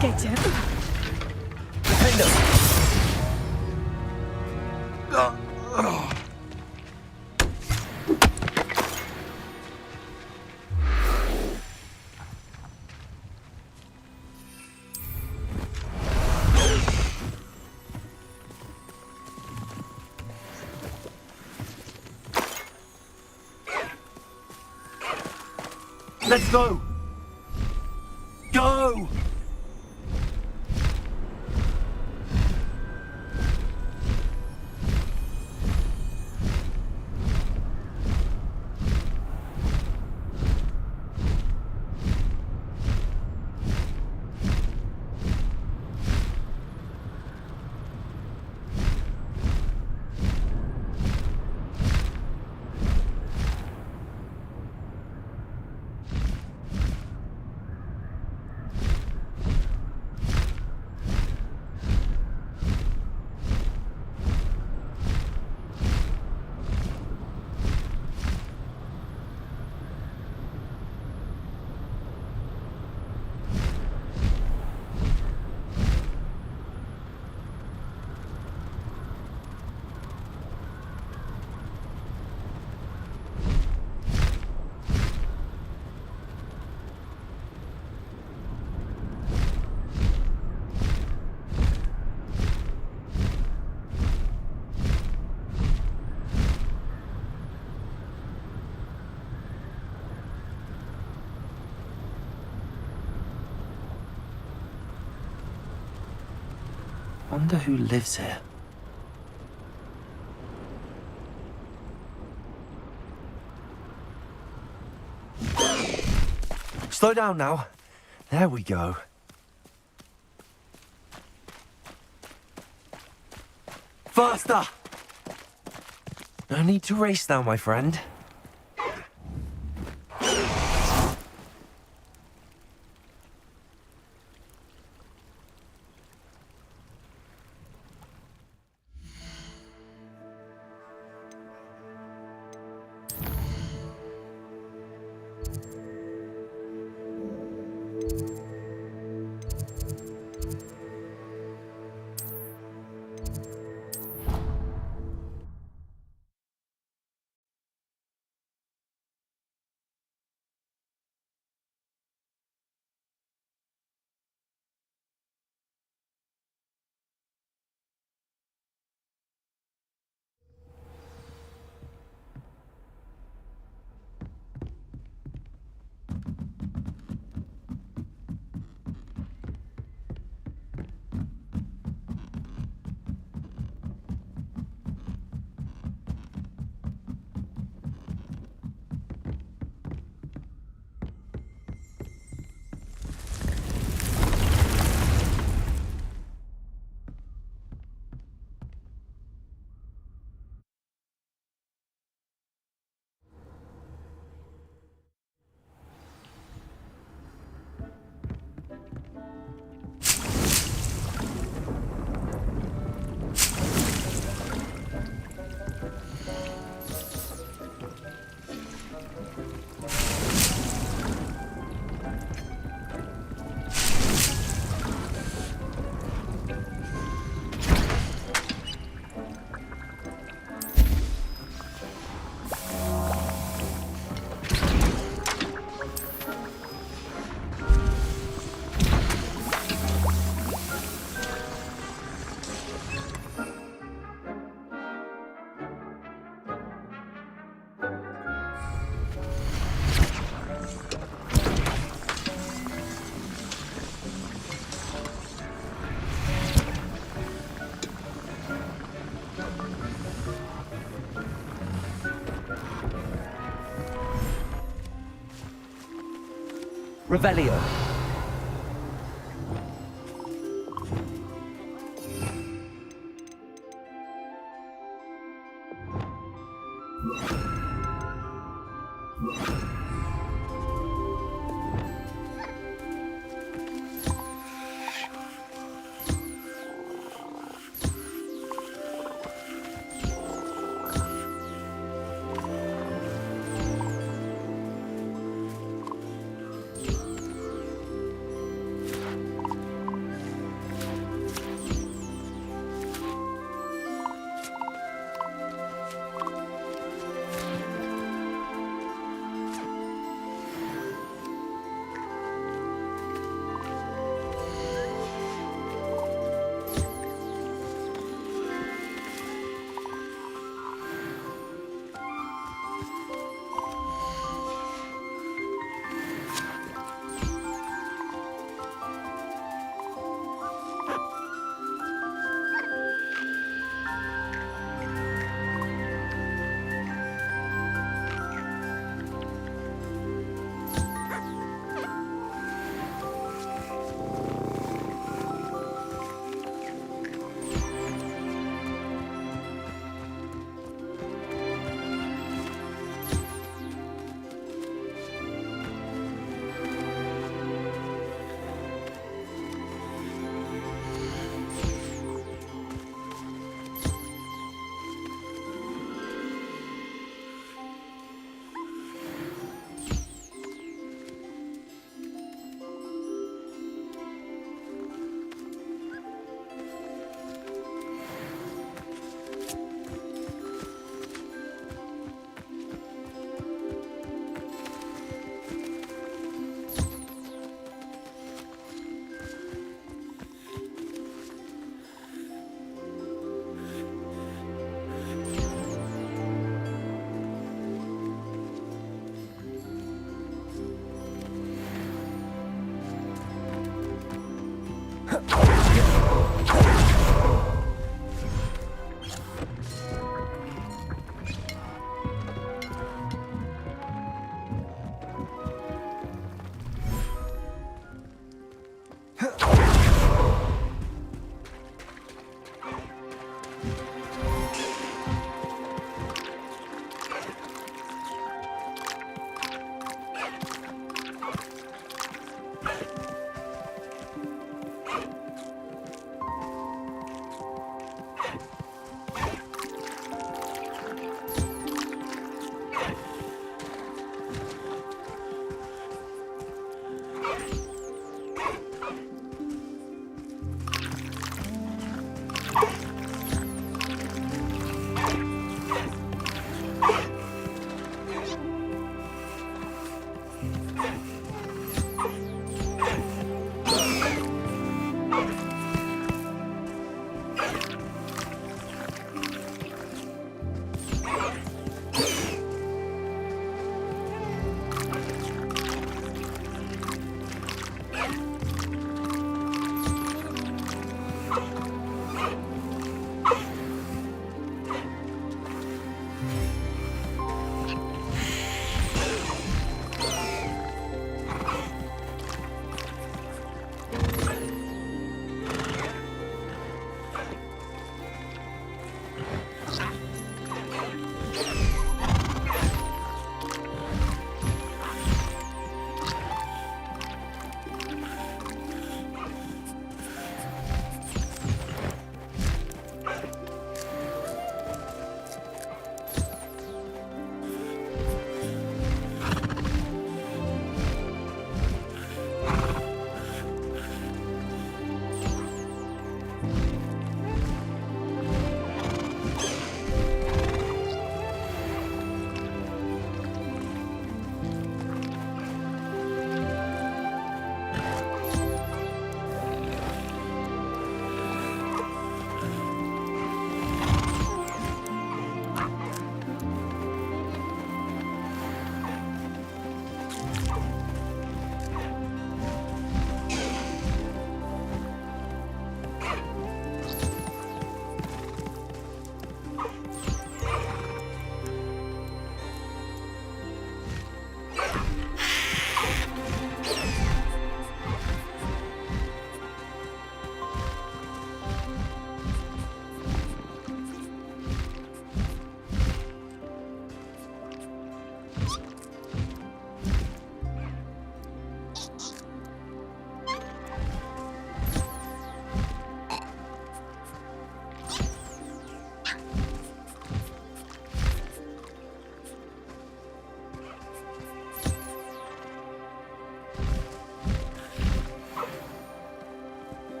get you. Defend us! Let's go! Go! Wonder who lives here. Slow down now. There we go. Faster! No need to race now, my friend. Revelio.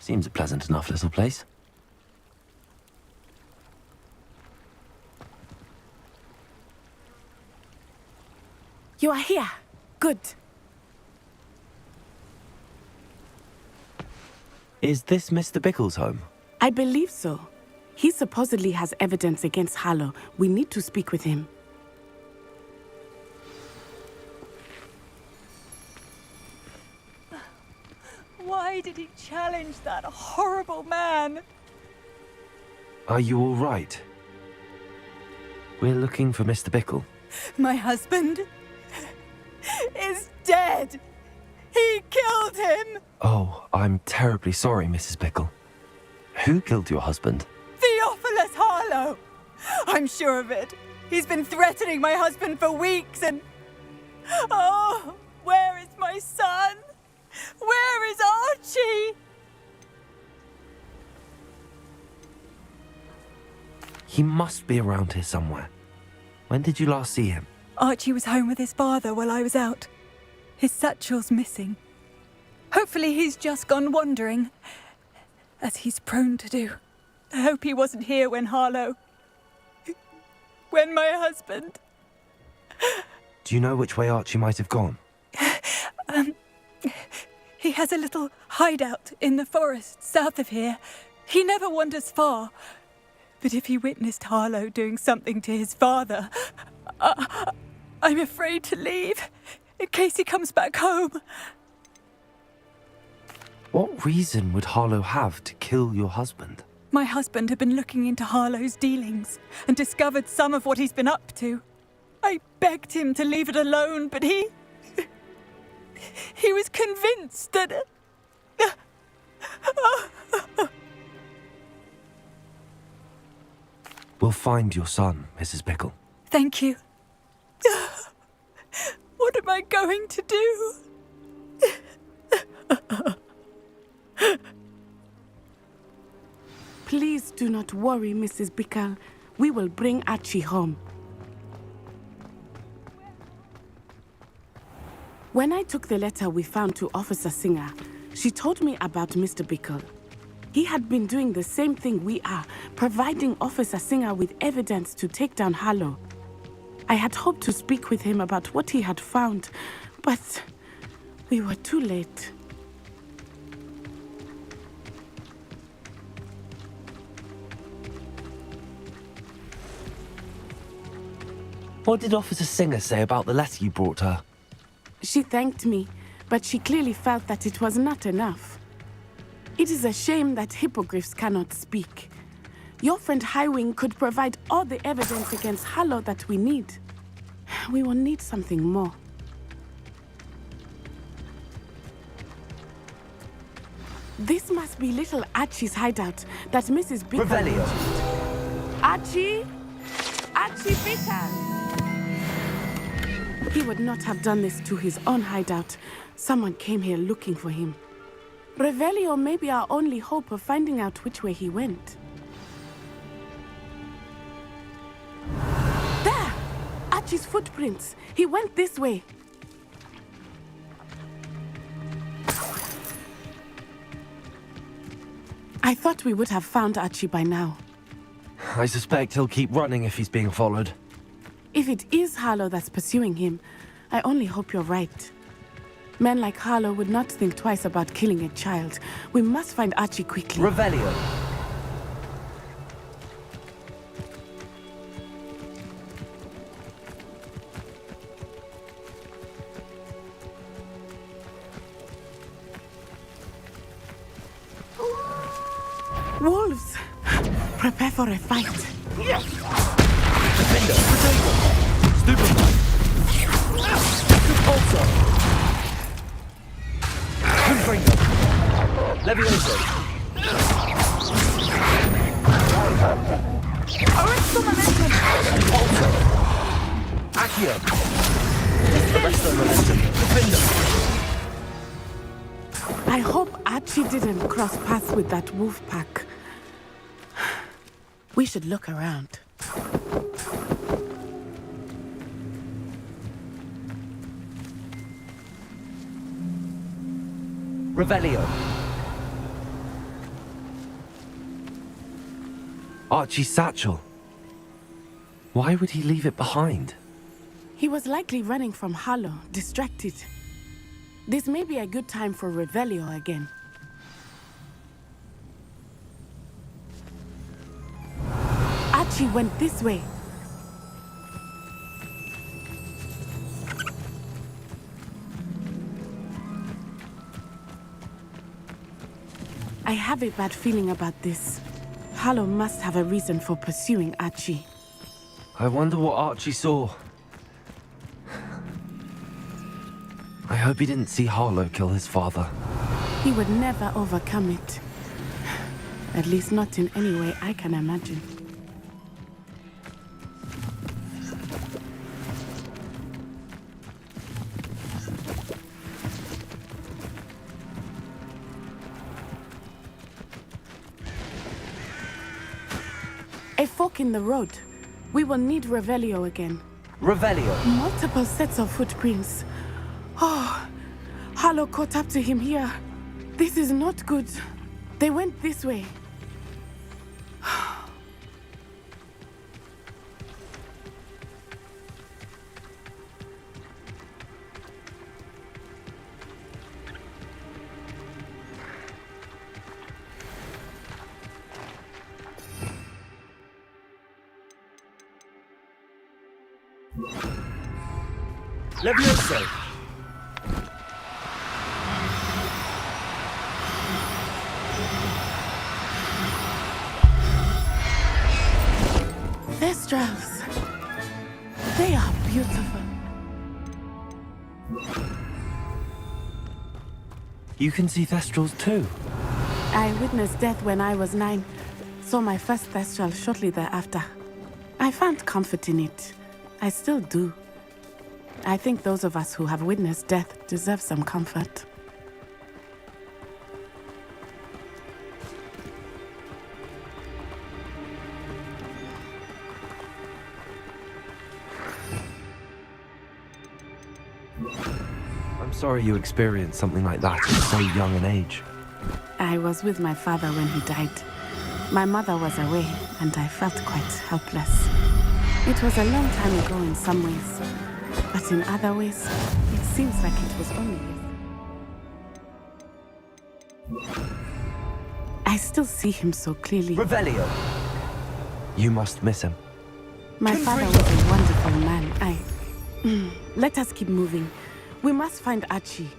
Seems a pleasant enough little place. You are here. Good. Is this Mr. Bickle's home? I believe so. He supposedly has evidence against Harlow. We need to speak with him. Why did he challenge that horrible man? Are you all right? We're looking for Mr. Bickle. My husband is dead. He killed him. Oh, I'm terribly sorry, Mrs. Bickle. Who killed your husband? Theophilus Harlow. I'm sure of it. He's been threatening my husband for weeks and... Oh, where is my son? Where is Archie? He must be around here somewhere. When did you last see him? Archie was home with his father while I was out. His satchel's missing. Hopefully he's just gone wandering, as he's prone to do. I hope he wasn't here when Harlow... when my husband... Do you know which way Archie might have gone? He has a little hideout in the forest south of here. He never wanders far. But if he witnessed Harlow doing something to his father, I'm afraid to leave, in case he comes back home. What reason would Harlow have to kill your husband? My husband had been looking into Harlow's dealings and discovered some of what he's been up to. I begged him to leave it alone, but he was convinced that... We'll find your son, Mrs. Bickle. Thank you. What am I going to do? Please do not worry, Mrs. Bickle. We will bring Archie home. When I took the letter we found to Officer Singer, she told me about Mr. Bickle. He had been doing the same thing we are, providing Officer Singer with evidence to take down Harlow. I had hoped to speak with him about what he had found, but we were too late. What did Officer Singer say about the letter you brought her? She thanked me, but she clearly felt that it was not enough. It is a shame that hippogriffs cannot speak. Your friend Highwing could provide all the evidence against Harlow that we need. We will need something more. This must be little Archie's hideout that Mrs. Bicker Revelio. mentioned. Archie? Archie Bicker! He would not have done this to his own hideout. Someone came here looking for him. Revelio may be our only hope of finding out which way he went. There! Archie's footprints. He went this way. I thought we would have found Archie by now. I suspect he'll keep running if he's being followed. If it is Harlow that's pursuing him, I only hope you're right. Men like Harlow would not think twice about killing a child. We must find Archie quickly. Revelio. Wolves! Prepare for a fight. Defender, Potato. Stupefy. Compulsor. Confringo. Levioso. Arrest the momentum! Compulsor. Accio. Arresto momentum. Defender. I hope Archie didn't cross paths with that wolf pack. We should look around. Revelio. Archie's satchel. Why would he leave it behind? He was likely running from Harlow, distracted. This may be a good time for Revelio again. Archie went this way. I have a bad feeling about this. Harlow must have a reason for pursuing Archie. I wonder what Archie saw. I hope he didn't see Harlow kill his father. He would never overcome it. At least not in any way I can imagine. A fork in the road. We will need Revelio again. Revelio. Multiple sets of footprints. Oh, Harlow caught up to him here. This is not good. They went this way. Levioso. Thestrals. They are beautiful. You can see Thestrals too. I witnessed death when I was 9. Saw my first Thestral shortly thereafter. I found comfort in it. I still do. I think those of us who have witnessed death deserve some comfort. I'm sorry you experienced something like that at so young an age. I was with my father when he died. My mother was away, and I felt quite helpless. It was a long time ago in some ways, but in other ways, it seems like it was only yesterday. I still see him so clearly. Revelio. You must miss him. My father was a wonderful man. Let us keep moving. We must find Archie.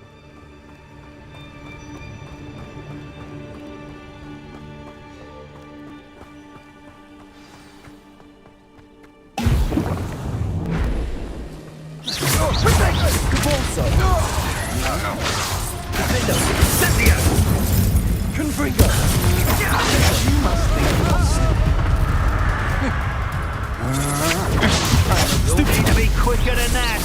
Need to be quicker than that.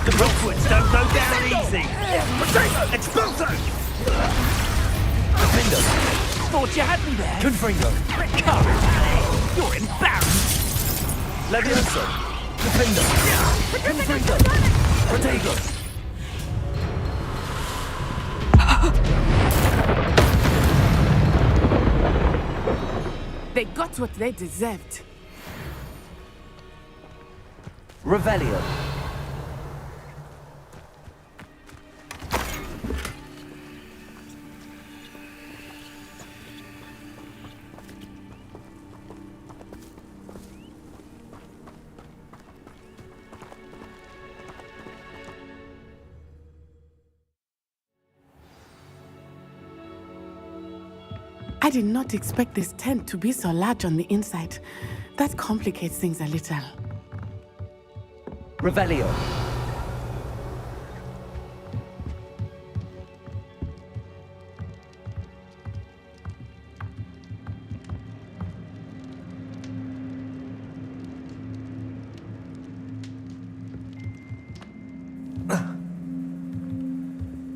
The Hogwarts don't go down easy. Expulso! Defendo! Thought you had me there. Confringo! You're embarrassed! Levioso! Defendo! Confringo! Protego! They got what they deserved. Revelio. I did not expect this tent to be so large on the inside. That complicates things a little. Revelio.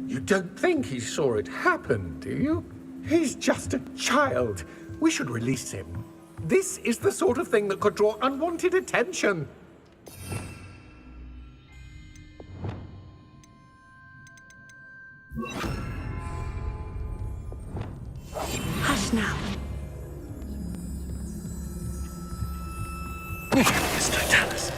You don't think he saw it happen, do you? He's just a child. We should release him. This is the sort of thing that could draw unwanted attention. Hush now. Mr. Dallas.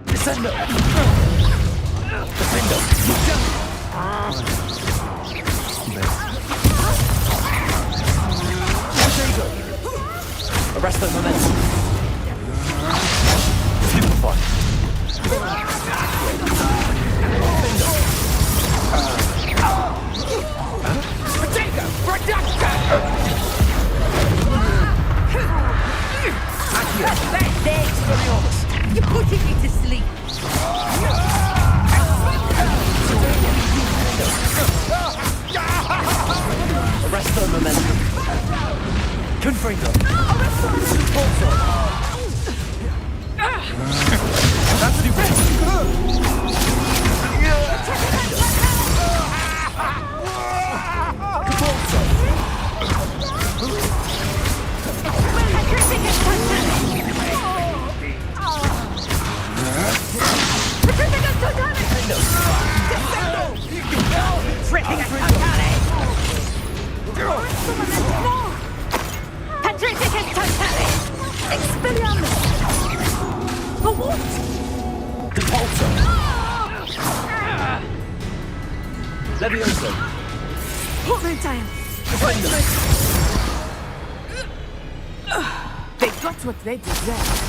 Descendo! Descendo! Arrest the momentum. Stupefy. Potato! Reduction! Thanks for the honest. You're putting me to sleep. Arrest the momentum. Confringo. That's the Levioso. Hold time. They got what they deserved.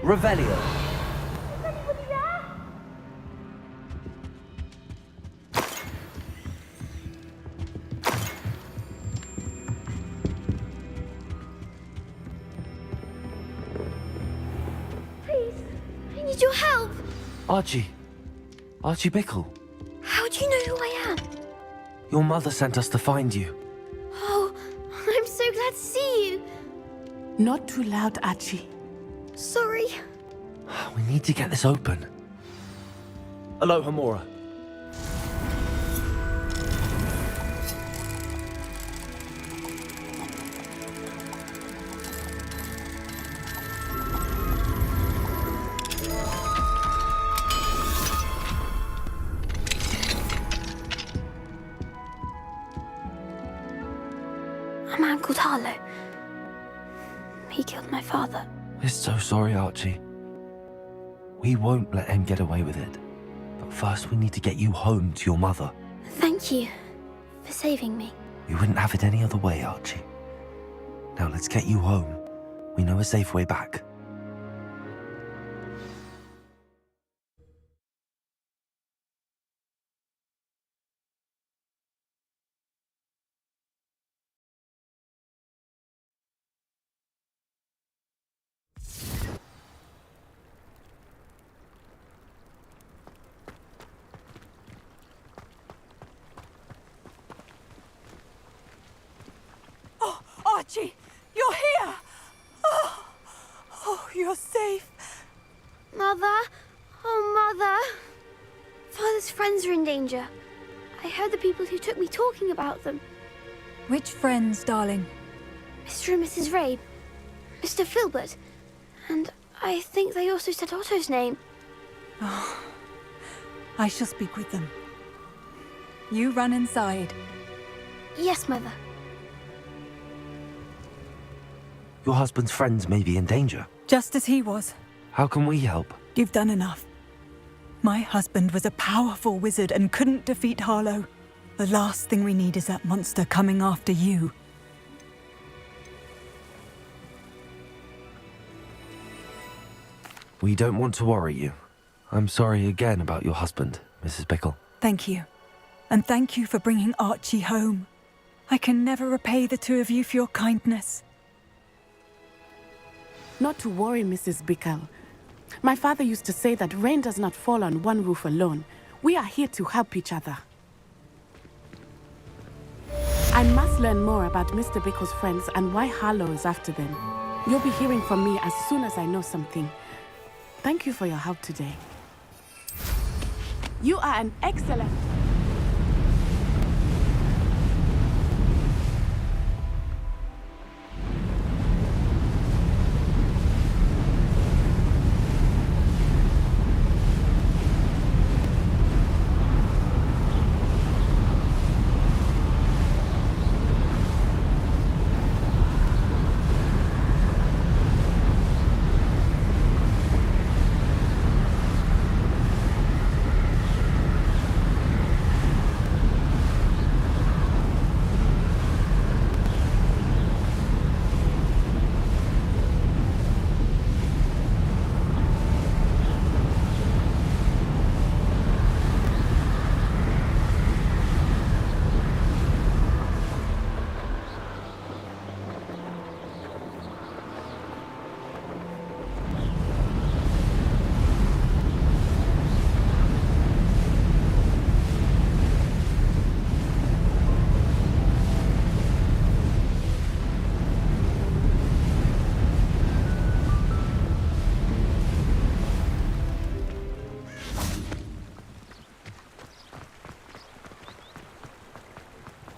Revelio. Your help! Archie. Archie Bickle. How do you know who I am? Your mother sent us to find you. Oh, I'm so glad to see you. Not too loud, Archie. Sorry. We need to get this open. Aloha, Mora. man called Harlow. He killed my father. We're so sorry, Archie. We won't let him get away with it. But first we need to get you home to your mother. Thank you for saving me. We wouldn't have it any other way, Archie. Now let's get you home. We know a safe way back. Archie, you're here! Oh, you're safe. Mother? Oh, Mother. Father's friends are in danger. I heard the people who took me talking about them. Which friends, darling? Mr. and Mrs. Rabe, Mr. Filbert, and I think they also said Otto's name. I shall speak with them. You run inside. Yes, Mother. Your husband's friends may be in danger. Just as he was. How can we help? You've done enough. My husband was a powerful wizard and couldn't defeat Harlow. The last thing we need is that monster coming after you. We don't want to worry you. I'm sorry again about your husband, Mrs. Bickle. Thank you. And thank you for bringing Archie home. I can never repay the two of you for your kindness. Not to worry, Mrs. Bickle. My father used to say that rain does not fall on one roof alone. We are here to help each other. I must learn more about Mr. Bickle's friends and why Harlow is after them. You'll be hearing from me as soon as I know something. Thank you for your help today. You are an excellent...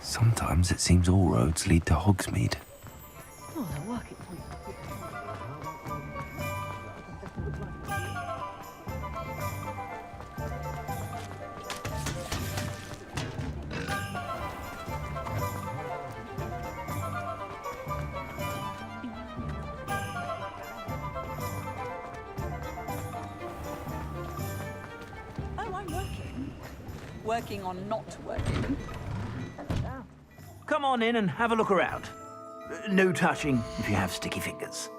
Sometimes it seems all roads lead to Hogsmeade. Oh, they're working. Oh, I'm working. Working on not working. Come on in and have a look around. No touching if you have sticky fingers.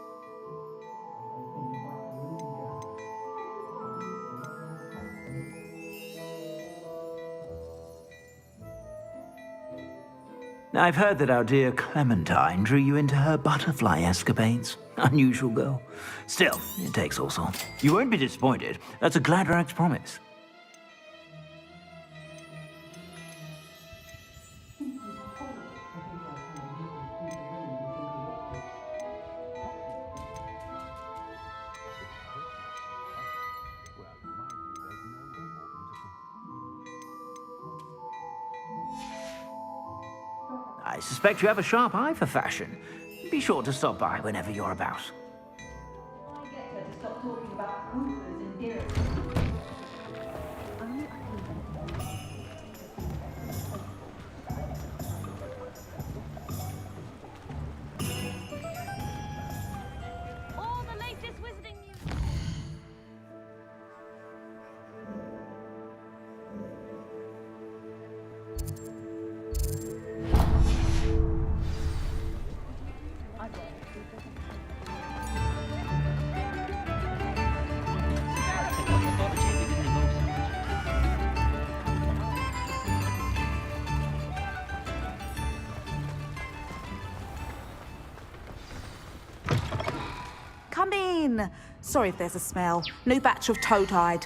Now, I've heard that our dear Clementine drew you into her butterfly escapades. Unusual girl. Still, it takes all sorts. You won't be disappointed. That's a Gladrag's promise. I suspect you have a sharp eye for fashion. Be sure to stop by whenever you're about. Come in. Sorry if there's a smell. New batch of toad hide.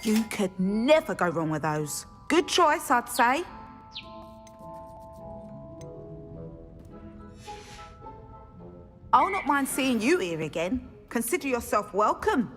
You could never go wrong with those. Good choice, I'd say. I'll not mind seeing you here again. Consider yourself welcome.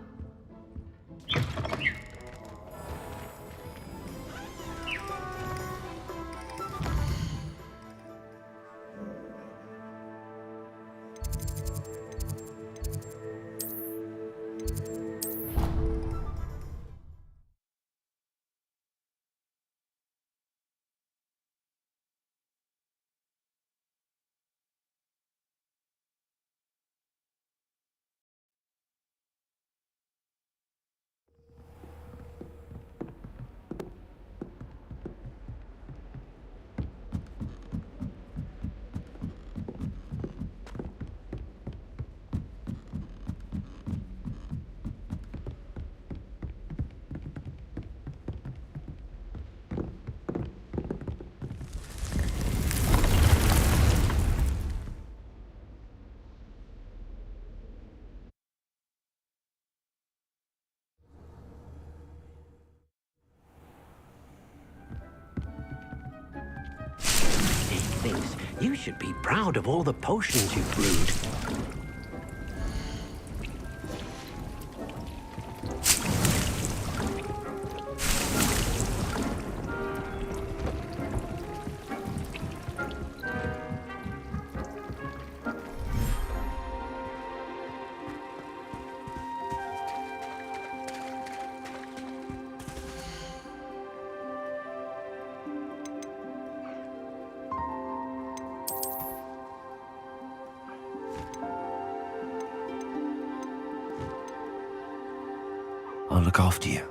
Thinks you should be proud of all the potions you've brewed. I'll look after you.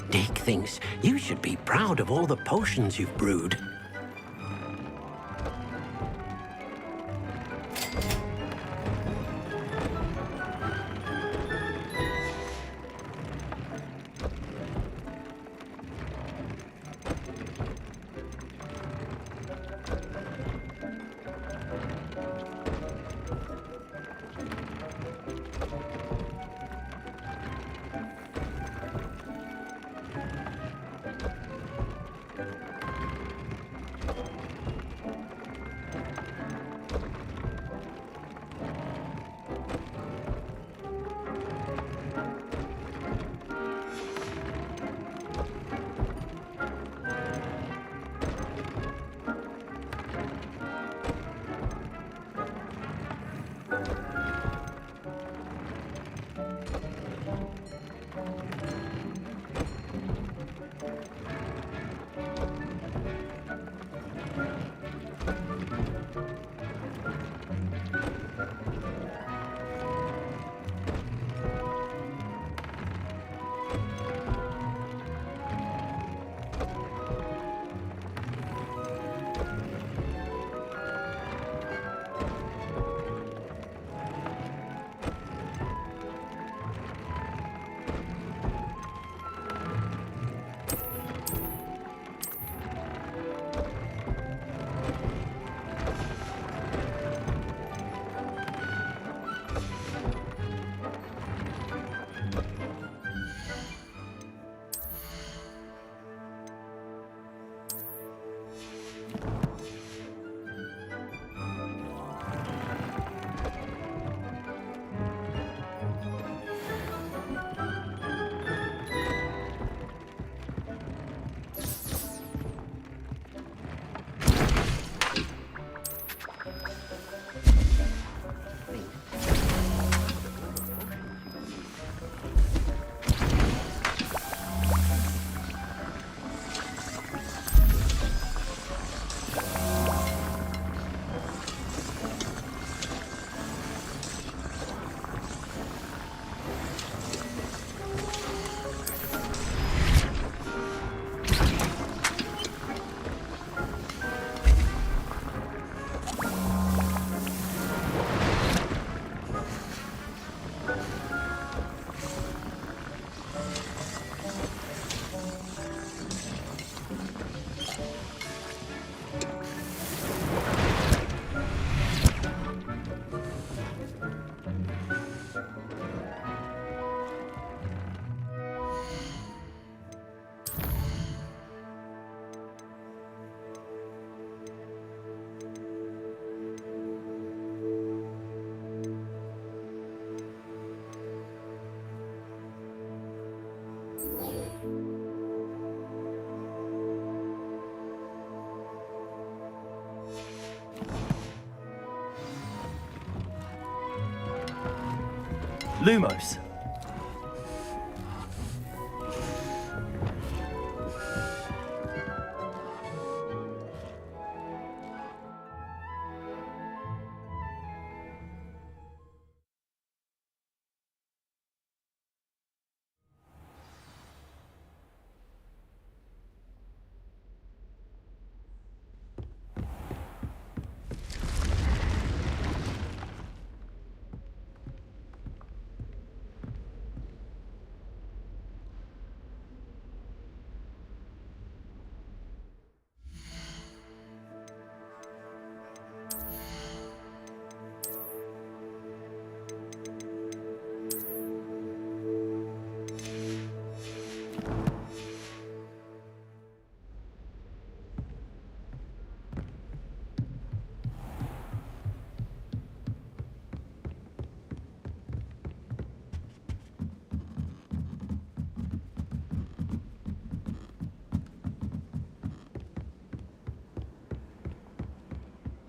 Dick thinks you should be proud of all the potions you've brewed. Lumos.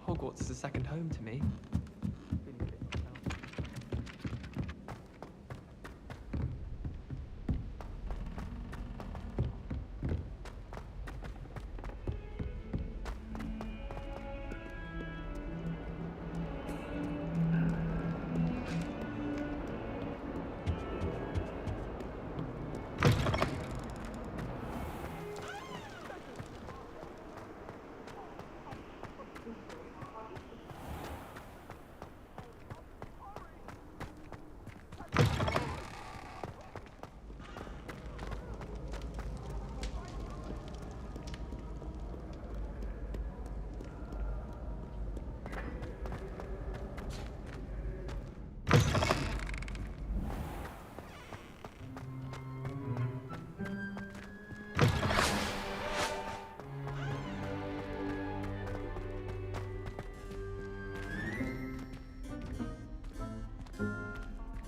Hogwarts is a second home to me.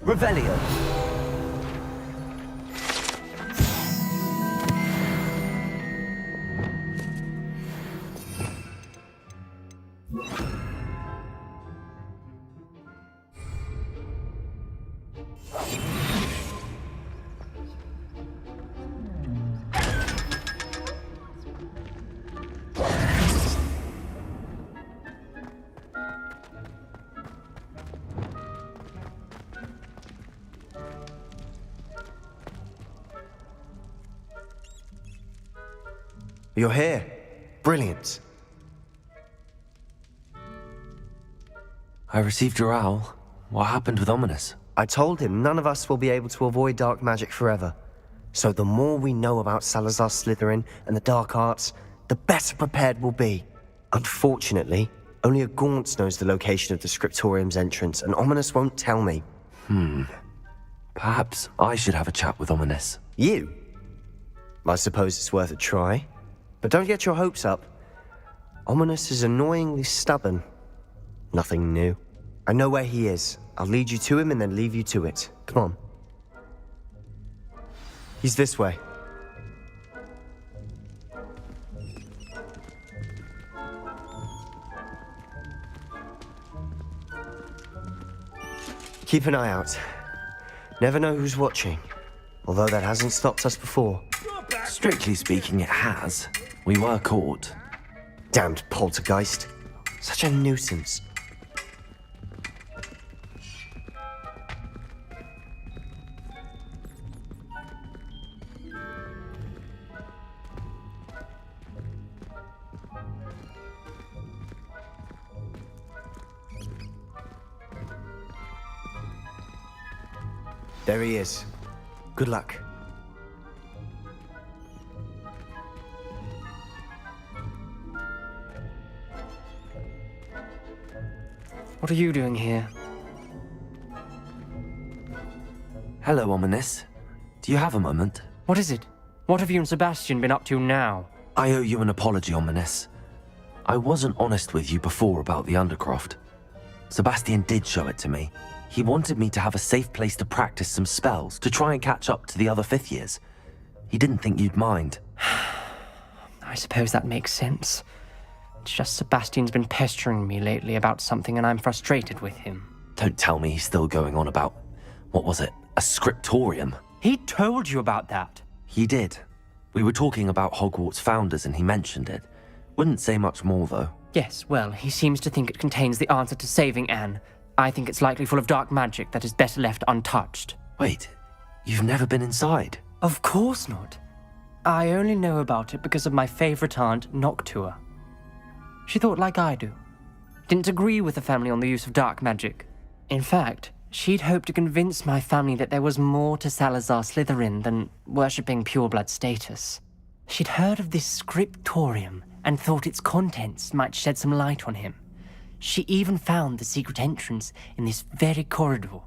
Revelio. You're here. Brilliant. I received your owl. What happened with Ominous? I told him none of us will be able to avoid dark magic forever. So the more we know about Salazar Slytherin and the dark arts, the better prepared we'll be. Unfortunately, only a Gaunt knows the location of the Scriptorium's entrance, and Ominous won't tell me. Perhaps I should have a chat with Ominous. You? I suppose it's worth a try. But don't get your hopes up. Ominous is annoyingly stubborn. Nothing new. I know where he is. I'll lead you to him and then leave you to it. Come on. He's this way. Keep an eye out. Never know who's watching. Although that hasn't stopped us before. Strictly speaking, it has. We were caught. Damned poltergeist. Such a nuisance. There he is. Good luck. What are you doing here? Hello, Ominous. Do you have a moment? What is it? What have you and Sebastian been up to now? I owe you an apology, Ominous. I wasn't honest with you before about the Undercroft. Sebastian did show it to me. He wanted me to have a safe place to practice some spells, to try and catch up to the other 5th years. He didn't think you'd mind. I suppose that makes sense. It's just Sebastian's been pestering me lately about something and I'm frustrated with him. Don't tell me he's still going on about, what was it, a scriptorium? He told you about that. He did. We were talking about Hogwarts founders and he mentioned it. Wouldn't say much more, though. Yes, well, he seems to think it contains the answer to saving Anne. I think it's likely full of dark magic that is better left untouched. Wait, you've never been inside? Of course not. I only know about it because of my favorite aunt, Noctua. She thought like I do. Didn't agree with the family on the use of dark magic. In fact, she'd hoped to convince my family that there was more to Salazar Slytherin than worshipping pureblood status. She'd heard of this scriptorium and thought its contents might shed some light on him. She even found the secret entrance in this very corridor.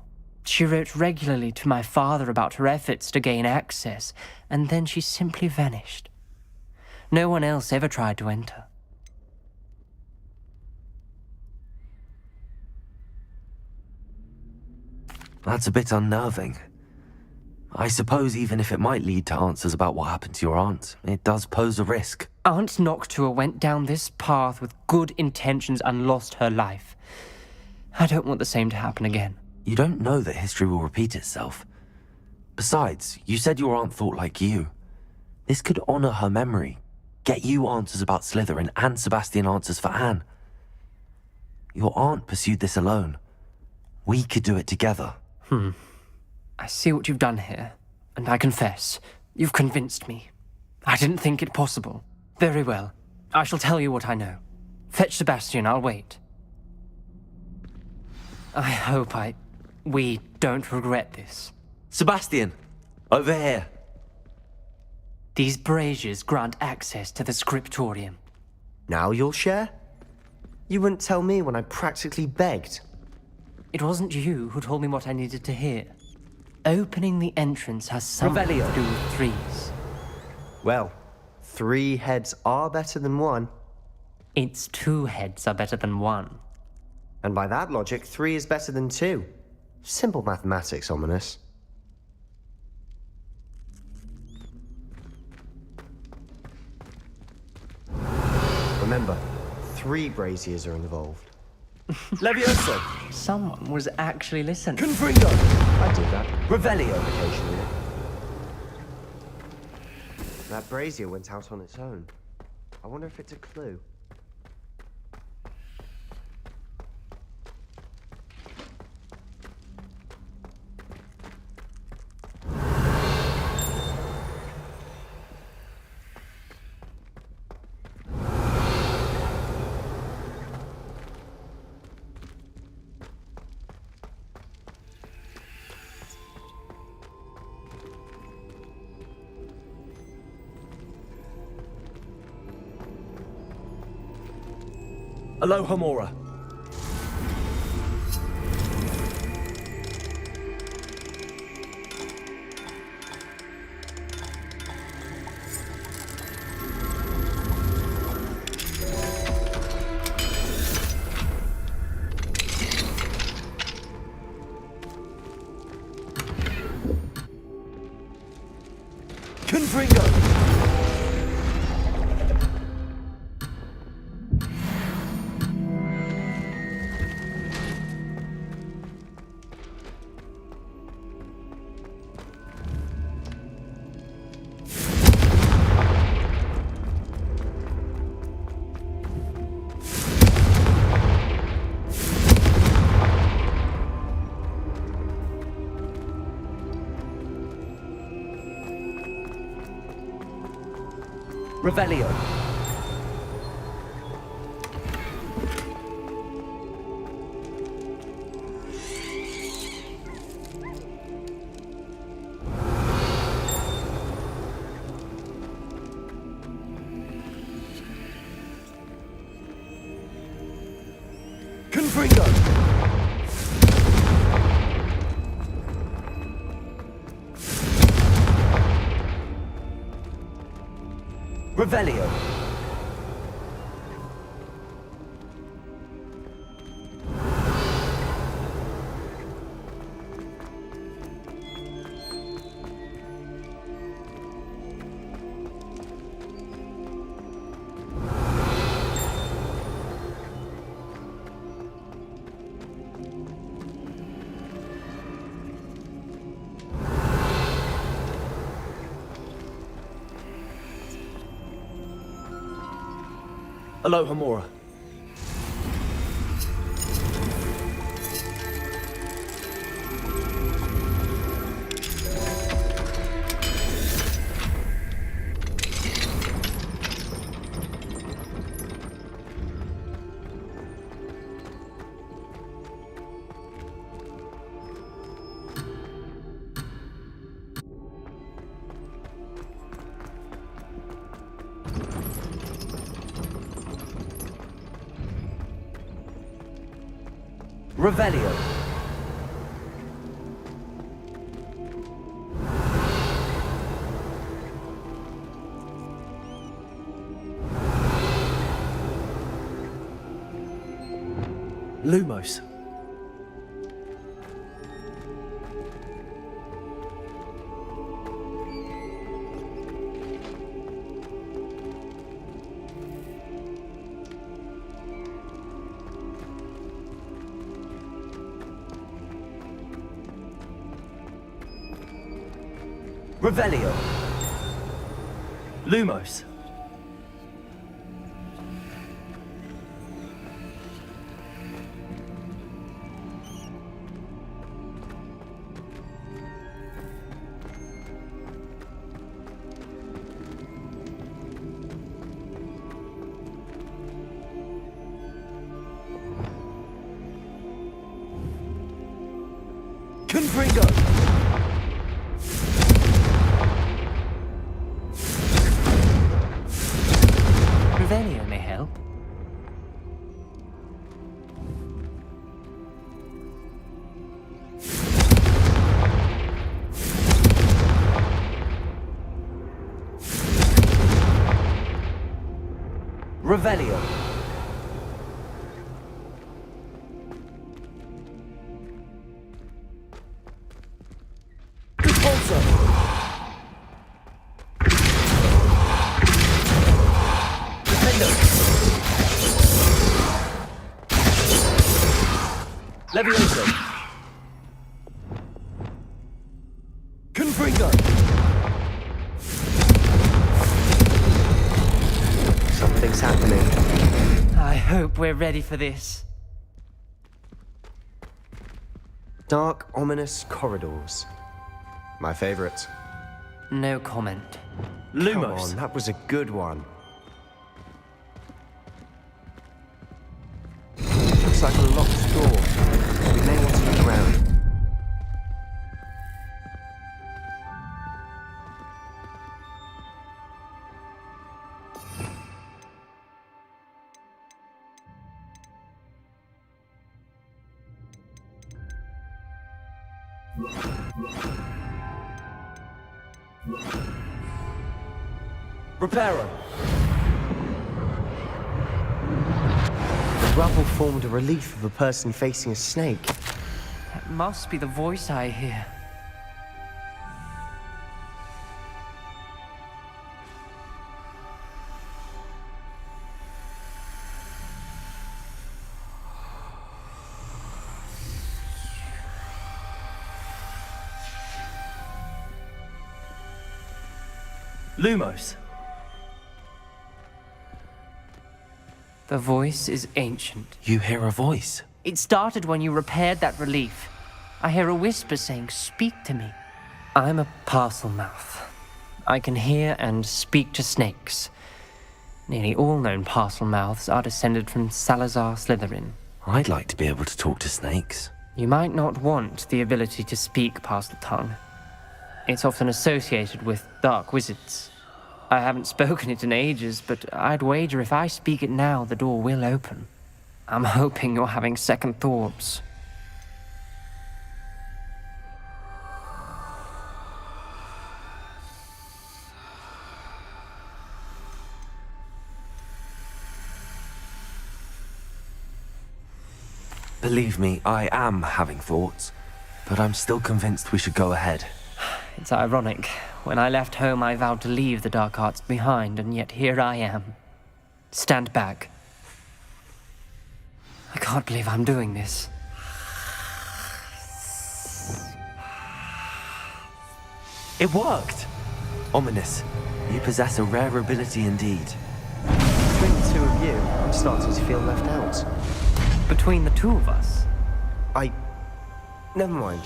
She wrote regularly to my father about her efforts to gain access, and then she simply vanished. No one else ever tried to enter. That's a bit unnerving. I suppose even if it might lead to answers about what happened to your aunt, it does pose a risk. Aunt Noctua went down this path with good intentions and lost her life. I don't want the same to happen again. You don't know that history will repeat itself. Besides, you said your aunt thought like you. This could honor her memory, get you answers about Slytherin and Sebastian answers for Anne. Your aunt pursued this alone. We could do it together. I see what you've done here, and I confess, you've convinced me. I didn't think it possible. Very well. I shall tell you what I know. Fetch Sebastian, I'll wait. I hope we don't regret this. Sebastian, over here. These braziers grant access to the scriptorium. Now you'll share? You wouldn't tell me when I practically begged. It wasn't you who told me what I needed to hear. Opening the entrance has something to do with threes. Well, 3 heads are better than 1. It's 2 heads are better than 1. And by that logic, 3 is better than 2. Simple mathematics, ominous. Remember, 3 braziers are involved. Levioso! Someone was actually listening. Confringo! I did that. Revelio! Occasionally. That brazier went out on its own. I wonder if it's a clue. Alohomora. Confringo! Revelio. Confringo. Revelio. Aloha Mora. Revelio. Lumos. Revelio. Lumos. Confringo. Revelio may help. Revelio. Repulsor. Defender. Levioso. Confringo. Something's happening. I hope we're ready for this. Dark, ominous corridors. My favorite. No comment. Come Lumos. on, that was a good one. Looks like a locked door. We may want to look around. Reparo. The rubble formed a relief of a person facing a snake. That must be the voice I hear. Lumos. The voice is ancient. You hear a voice. It started when you repaired that relief. I hear a whisper saying, "Speak to me." I'm a parcel mouth. I can hear and speak to snakes. Nearly all known parcel mouths are descended from Salazar Slytherin. I'd like to be able to talk to snakes. You might not want the ability to speak parcel tongue. It's often associated with dark wizards. I haven't spoken it in ages, but I'd wager if I speak it now, the door will open. I'm hoping you're having second thoughts. Believe me, I am having thoughts, but I'm still convinced we should go ahead. It's ironic. When I left home, I vowed to leave the dark arts behind, and yet here I am. Stand back. I can't believe I'm doing this. It worked! Ominous, you possess a rare ability indeed. Between the two of you, I'm starting to feel left out. Between the two of us? Never mind.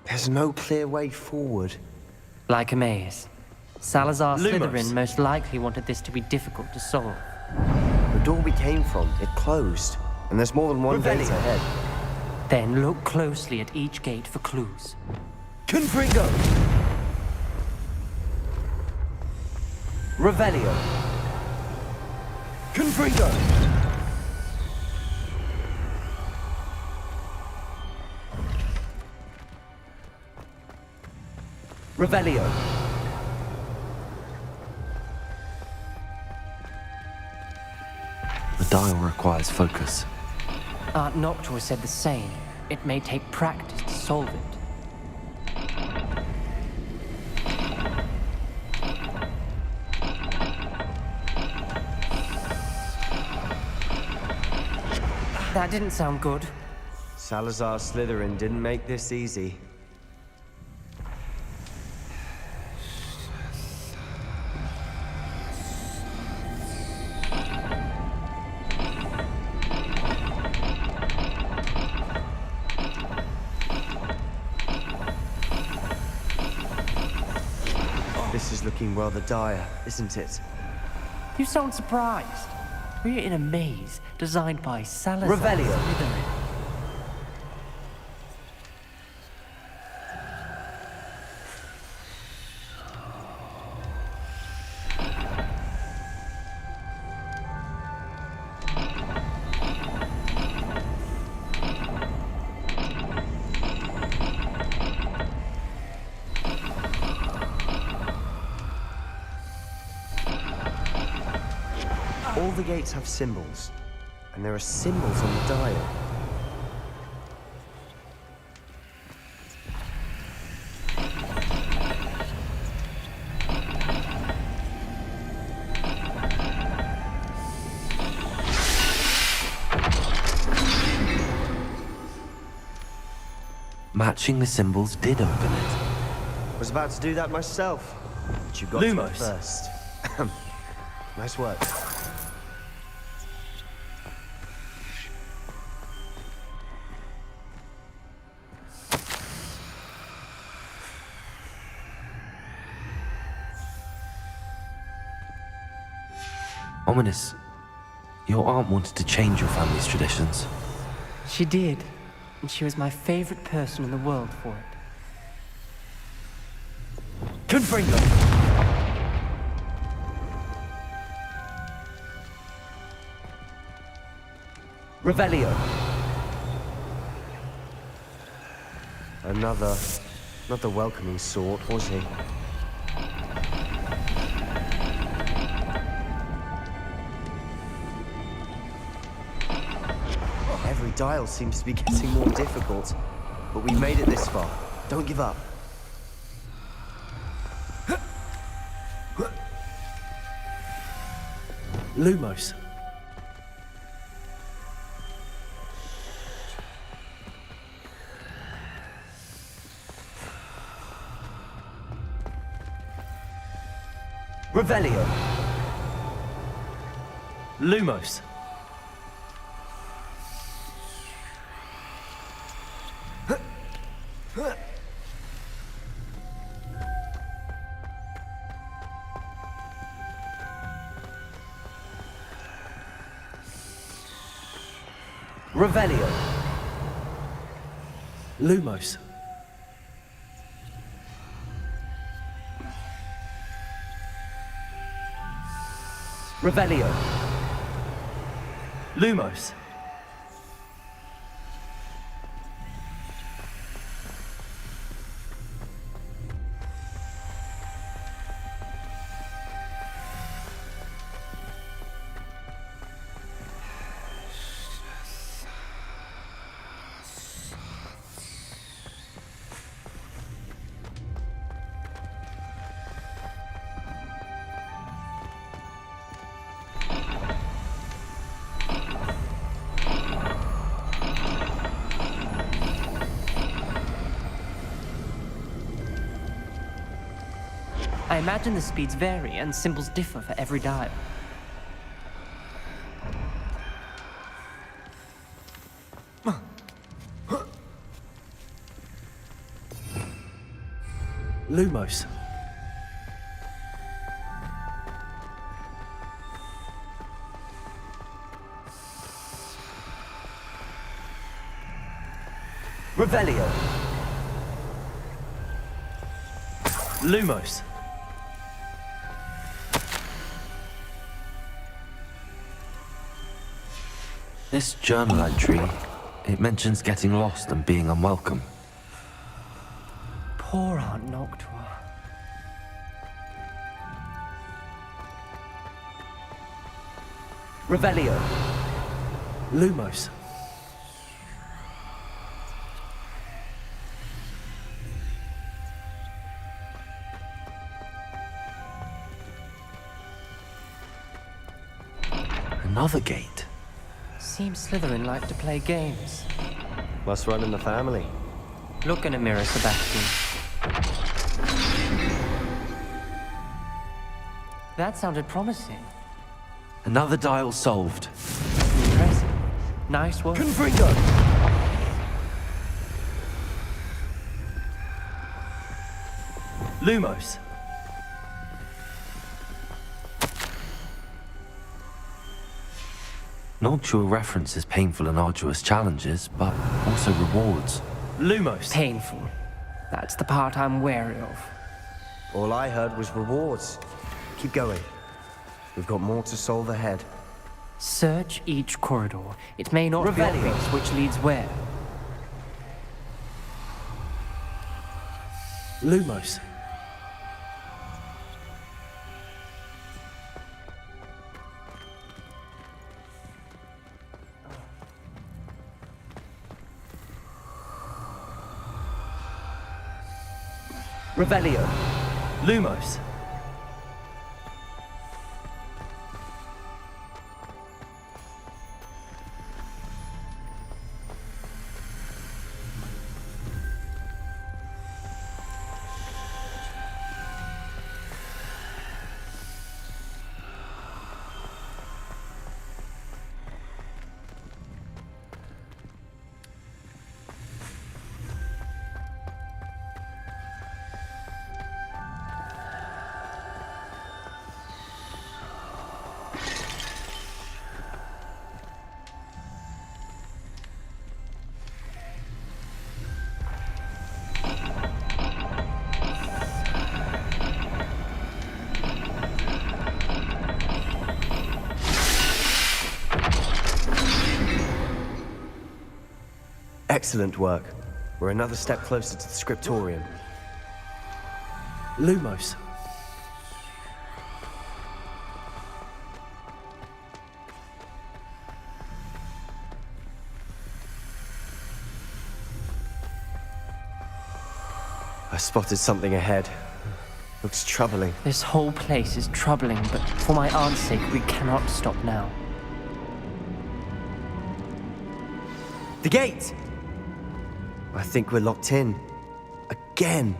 There's no clear way forward. Like a maze. Salazar Lumos. Slytherin most likely wanted this to be difficult to solve. The door we came from, it closed. And there's more than one gate ahead. Then look closely at each gate for clues. Confringo! Revelio! Confringo! Revelio! The dial requires focus. Aunt Noctua said the same. It may take practice to solve it. That didn't sound good. Salazar Slytherin didn't make this easy. This is looking rather dire, isn't it? You sound surprised. We're in a maze designed by Salazar Revelio. Slytherin. All the gates have symbols, and there are symbols on the dial. Matching the symbols did open it. Was about to do that myself, but you got to it first. Nice work. Ominous. Your aunt wanted to change your family's traditions. She did, and she was my favorite person in the world for it. Confringo! Revelio! Another, not the welcoming sort, was he? Every dial seems to be getting more difficult, but we've made it this far. Don't give up. Lumos. Revelio. Lumos. Revelio. Lumos. Revelio. Lumos. I imagine the speeds vary and symbols differ for every dial. Lumos. Revelio. Lumos. This journal entry, it mentions getting lost and being unwelcome. Poor Aunt Noctua. Revelio. Lumos. Another gate. Seems Slytherin like to play games. Must run in the family. Look in a mirror, Sebastian. That sounded promising. Another dial solved. Impressive. Nice work. Confringo! Lumos. Noctua references painful and arduous challenges, but also rewards. Lumos. Painful. That's the part I'm wary of. All I heard was rewards. Keep going. We've got more to solve ahead. Search each corridor. It may not be Revelio. obvious which leads where. Lumos. Revelio. Lumos. Excellent work. We're another step closer to the scriptorium. Lumos. I spotted something ahead. Looks troubling. This whole place is troubling, but for my aunt's sake, we cannot stop now. The gate! I think we're locked in. Again.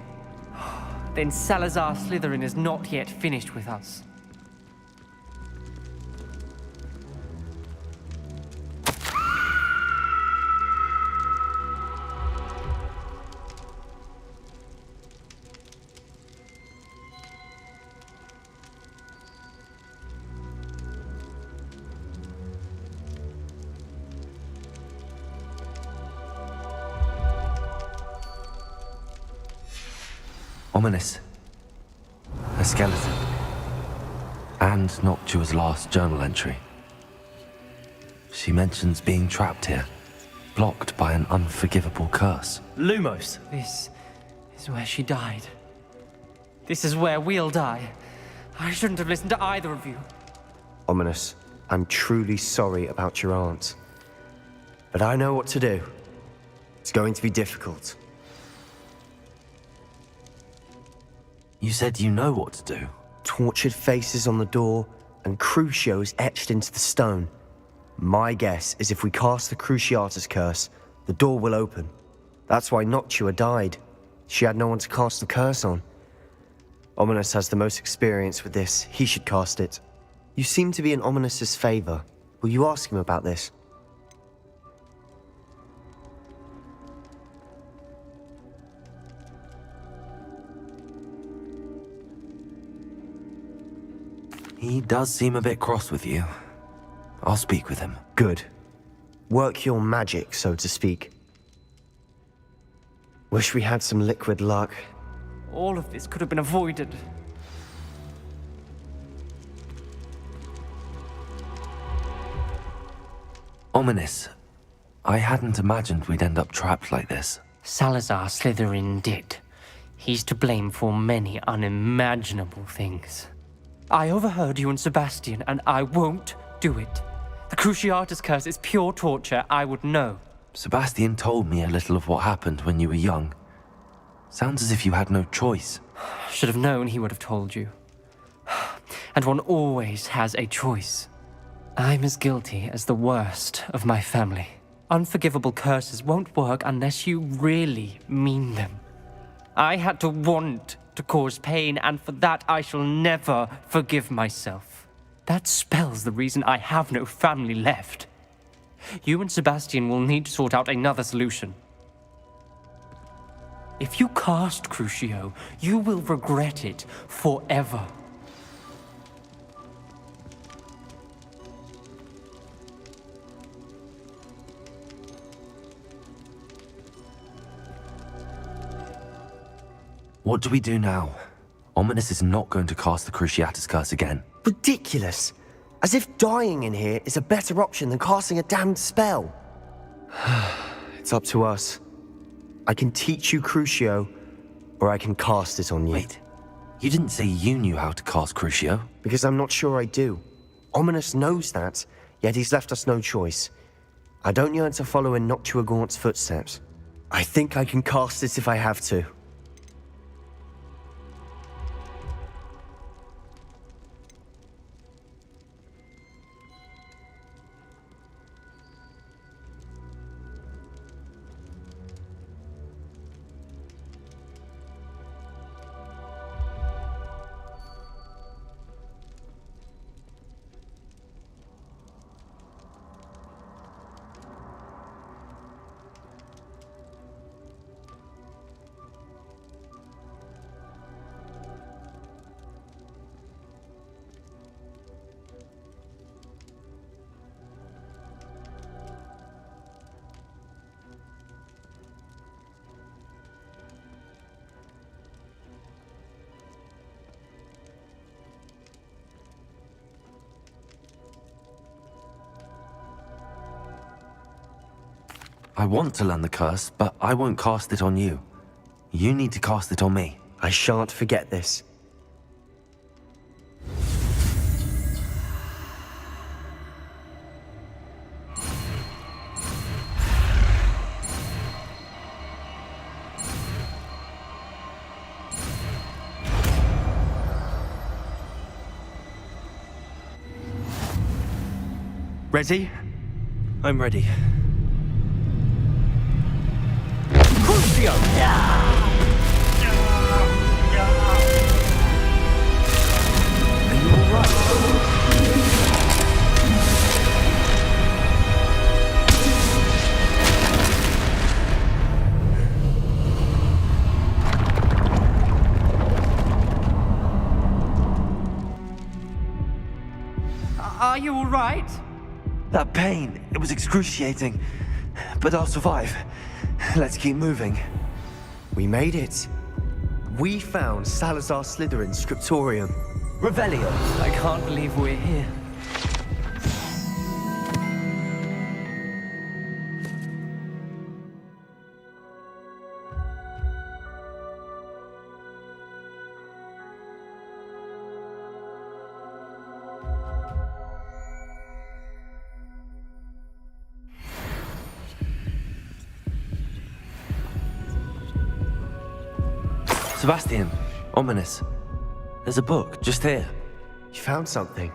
Then Salazar Slytherin is not yet finished with us. Ominous. A skeleton. And Noctua's last journal entry. She mentions being trapped here, blocked by an unforgivable curse. Lumos. This is where she died. This is where we'll die. I shouldn't have listened to either of you. Ominous, I'm truly sorry about your aunt. But I know what to do. It's going to be difficult. You said you know what to do. Tortured faces on the door and Crucios etched into the stone. My guess is if we cast the Cruciatus curse, the door will open. That's why Noctua died. She had no one to cast the curse on. Ominous has the most experience with this. He should cast it. You seem to be in Ominous's favor. Will you ask him about this? He does seem a bit cross with you. I'll speak with him. Good. Work your magic, so to speak. Wish we had some liquid luck. All of this could have been avoided. Ominous. I hadn't imagined we'd end up trapped like this. Salazar Slytherin did. He's to blame for many unimaginable things. I overheard you and Sebastian, and I won't do it. The Cruciatus curse is pure torture, I would know. Sebastian told me a little of what happened when you were young. Sounds as if you had no choice. Should have known he would have told you. And one always has a choice. I'm as guilty as the worst of my family. Unforgivable curses won't work unless you really mean them. I had to want to cause pain, and for that I shall never forgive myself. That spells the reason I have no family left. You and Sebastian will need to sort out another solution. If you cast Crucio, you will regret it forever. What do we do now? Ominous is not going to cast the Cruciatus curse again. Ridiculous! As if dying in here is a better option than casting a damned spell. It's up to us. I can teach you Crucio, or I can cast it on you. Wait, you didn't say you knew how to cast Crucio? Because I'm not sure I do. Ominous knows that, yet he's left us no choice. I don't yearn to follow in Noctua Gaunt's footsteps. I think I can cast it if I have to. I want to learn the curse, but I won't cast it on you. You need to cast it on me. I shan't forget this. Ready? I'm ready. Are you all right? That pain, it was excruciating. But I'll survive. Let's keep moving. We made it. We found Salazar Slytherin's scriptorium. Revelio. I can't believe we're here. Sebastian, Ominous. There's a book just here. You found something?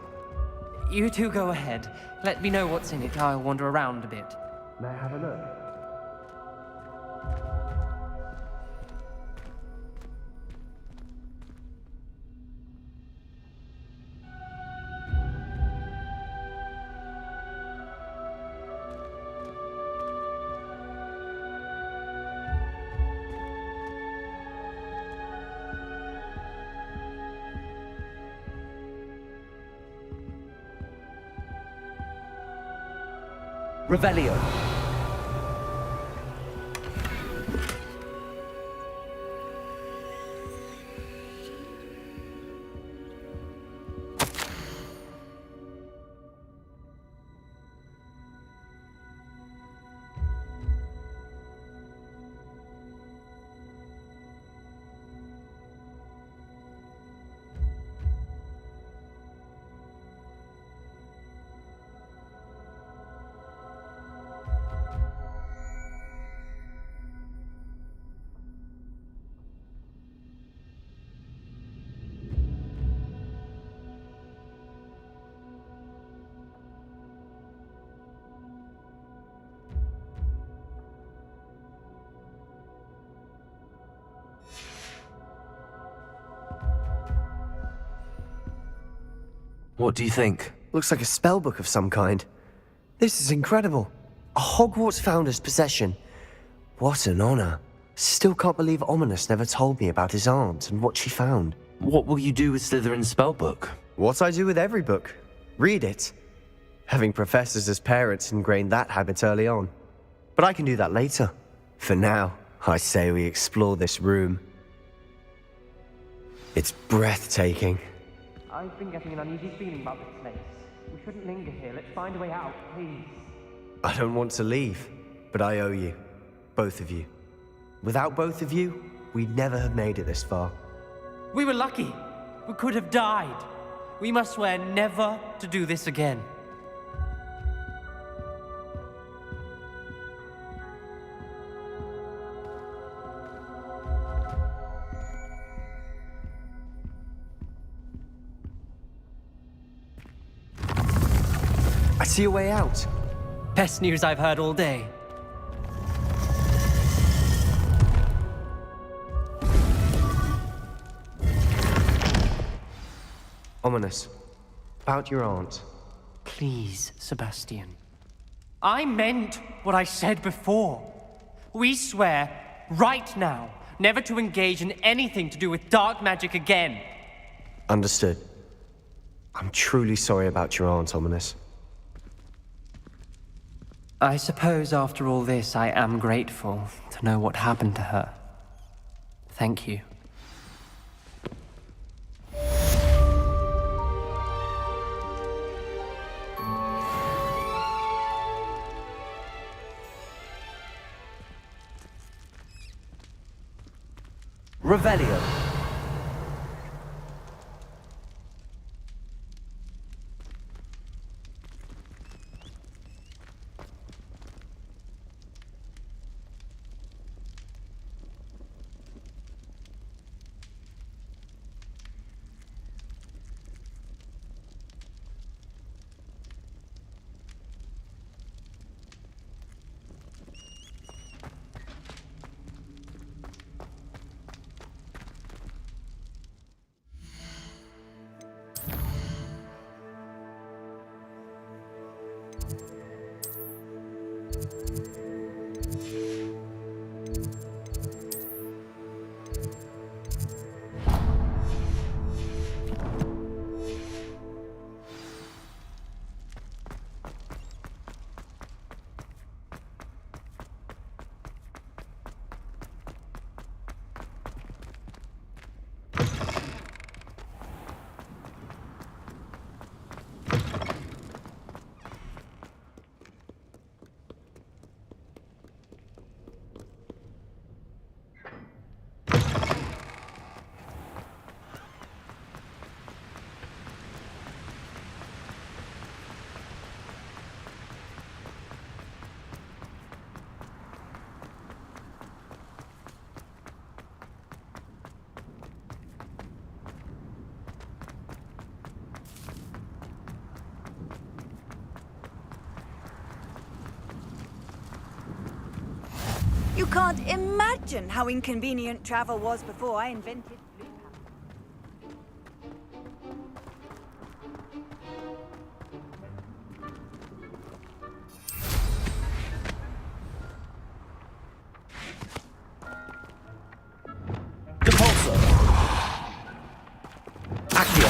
You two go ahead. Let me know what's in it. I'll wander around a bit. May I have a look? Revelio. What do you think? Looks like a spellbook of some kind. This is incredible. A Hogwarts founder's possession. What an honor. Still can't believe Ominous never told me about his aunt and what she found. What will you do with Slytherin's spellbook? What I do with every book. Read it. Having professors as parents ingrained that habit early on. But I can do that later. For now, I say we explore this room. It's breathtaking. I've been getting an uneasy feeling about this place. We shouldn't linger here. Let's find a way out, please. I don't want to leave, but I owe you. Both of you. Without both of you, we'd never have made it this far. We were lucky. We could have died. We must swear never to do this again. I see a way out. Best news I've heard all day. Ominous. About your aunt. Please, Sebastian. I meant what I said before. We swear, right now, never to engage in anything to do with dark magic again. Understood. I'm truly sorry about your aunt, Ominous. I suppose after all this, I am grateful to know what happened to her. Thank you. Revelio. You can't imagine how inconvenient travel was before I invented blue Depulso. Accio.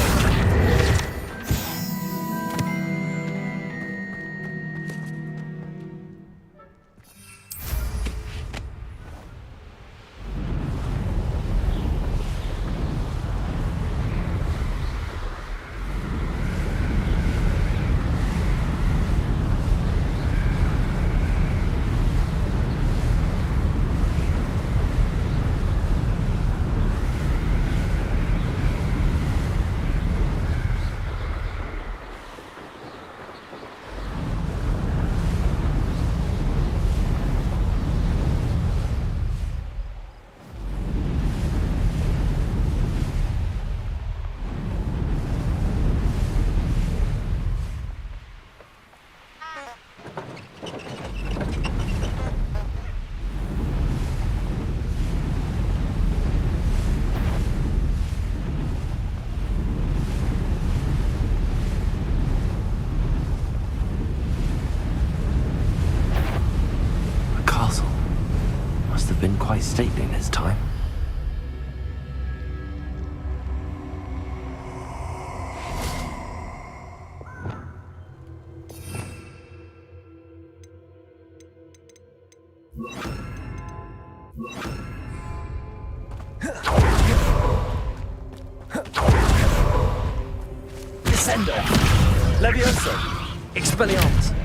high stateliness time. Descendo! Levioso! Expelliarmus!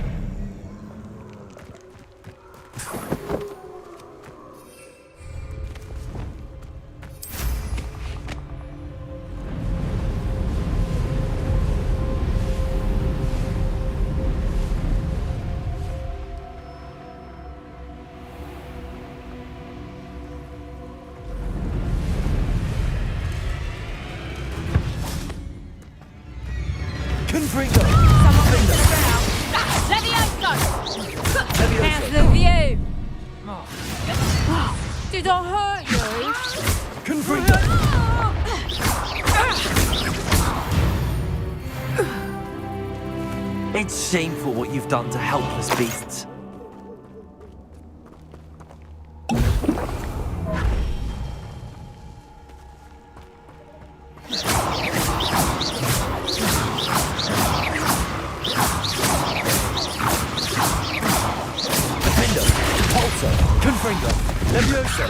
Confringo! How's the view? Did I hurt you? Confringo! It's shameful what you've done to helpless beasts. Confringo! Levioso!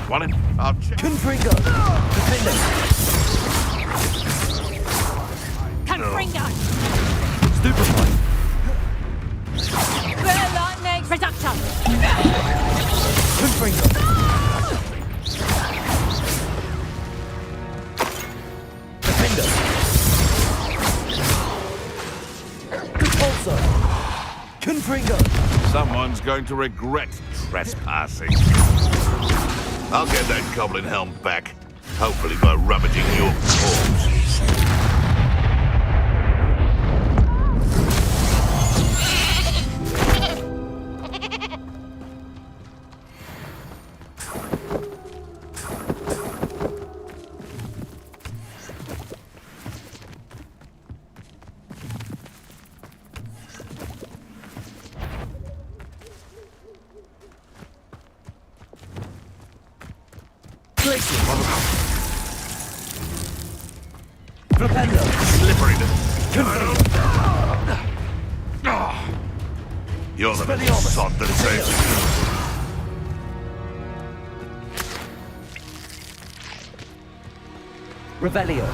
Want it? I'll check. Confringo! Defender! Confringo! Stupefy! Burn lightning! Reduction! Confringo! Defender! Repulsor! Confringo! Someone's going to regret trespassing. I'll get that goblin helm back, hopefully by rummaging your corpse. Flipendo! Slippery. You're the little sod that saves. Revelio!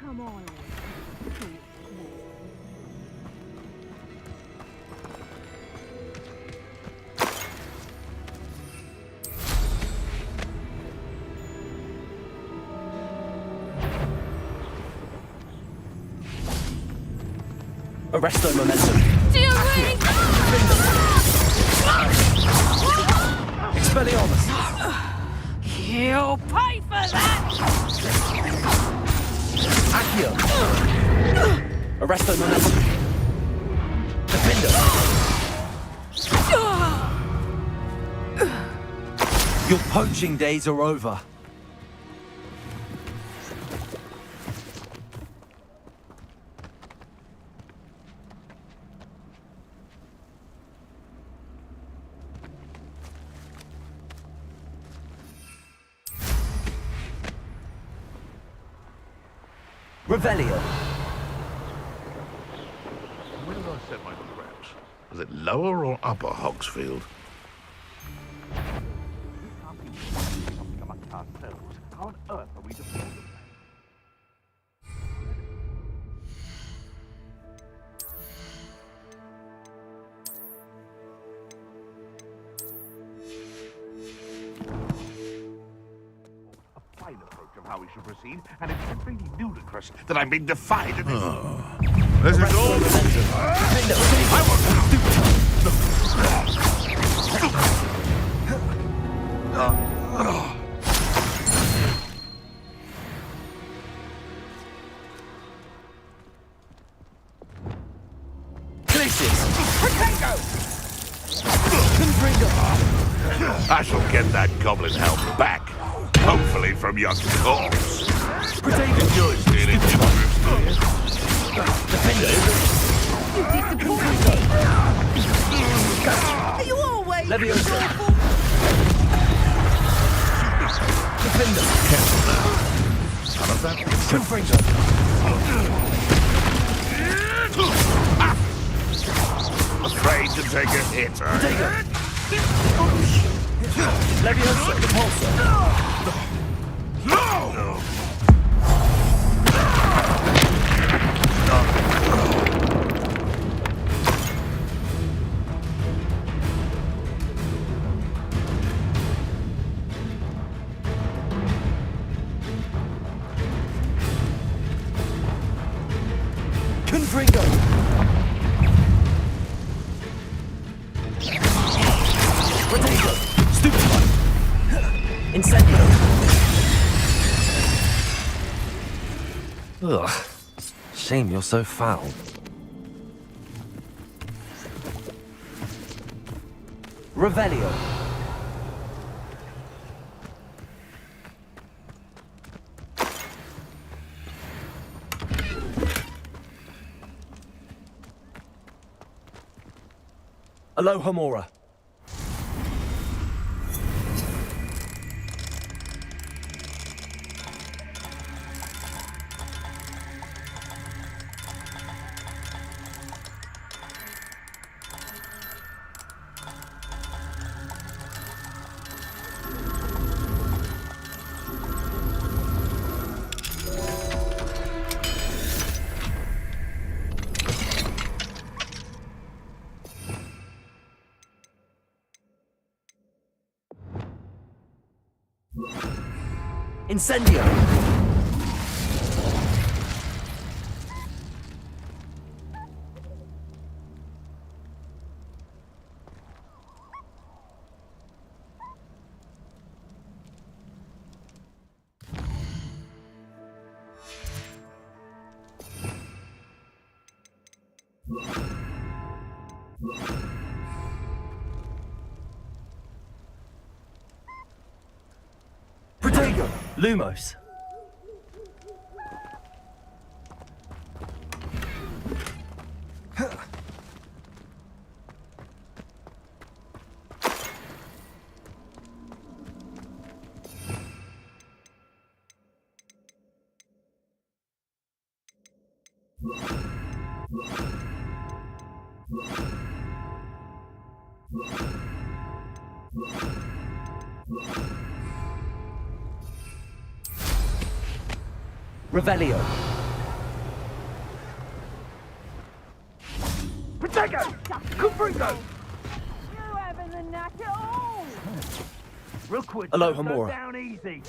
Come on. Arresto momentum! Do you really? Expelliarmus! You'll pay for that! Accio! Arresto momentum! Defender! Your poaching days are over. Revelio! Where did I set my traps? Was it lower or upper Hogsfield? How on earth are we to how we should proceed, and it's simply ludicrous that I'm being defied at this. This is all. I I shall get that goblin help back. Hopefully from your corpse. Enjoy stealing You disappointed me. Are you always Leviosa. Defender. None of that. Confringo. Afraid to take a hit, are you? Leviosa. Repulsor. No! Confringo. Potato. Stupefy. Incendio. Ugh. Shame you're so foul. Revelio. Alohomora. Incendio. Protego. Lumos. Revelio. Protego! Confringo! You having the knack at all? Rookwood. Alohomora. Down easy.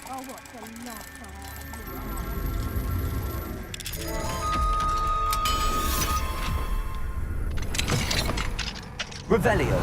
Oh, what's a lot Revelio.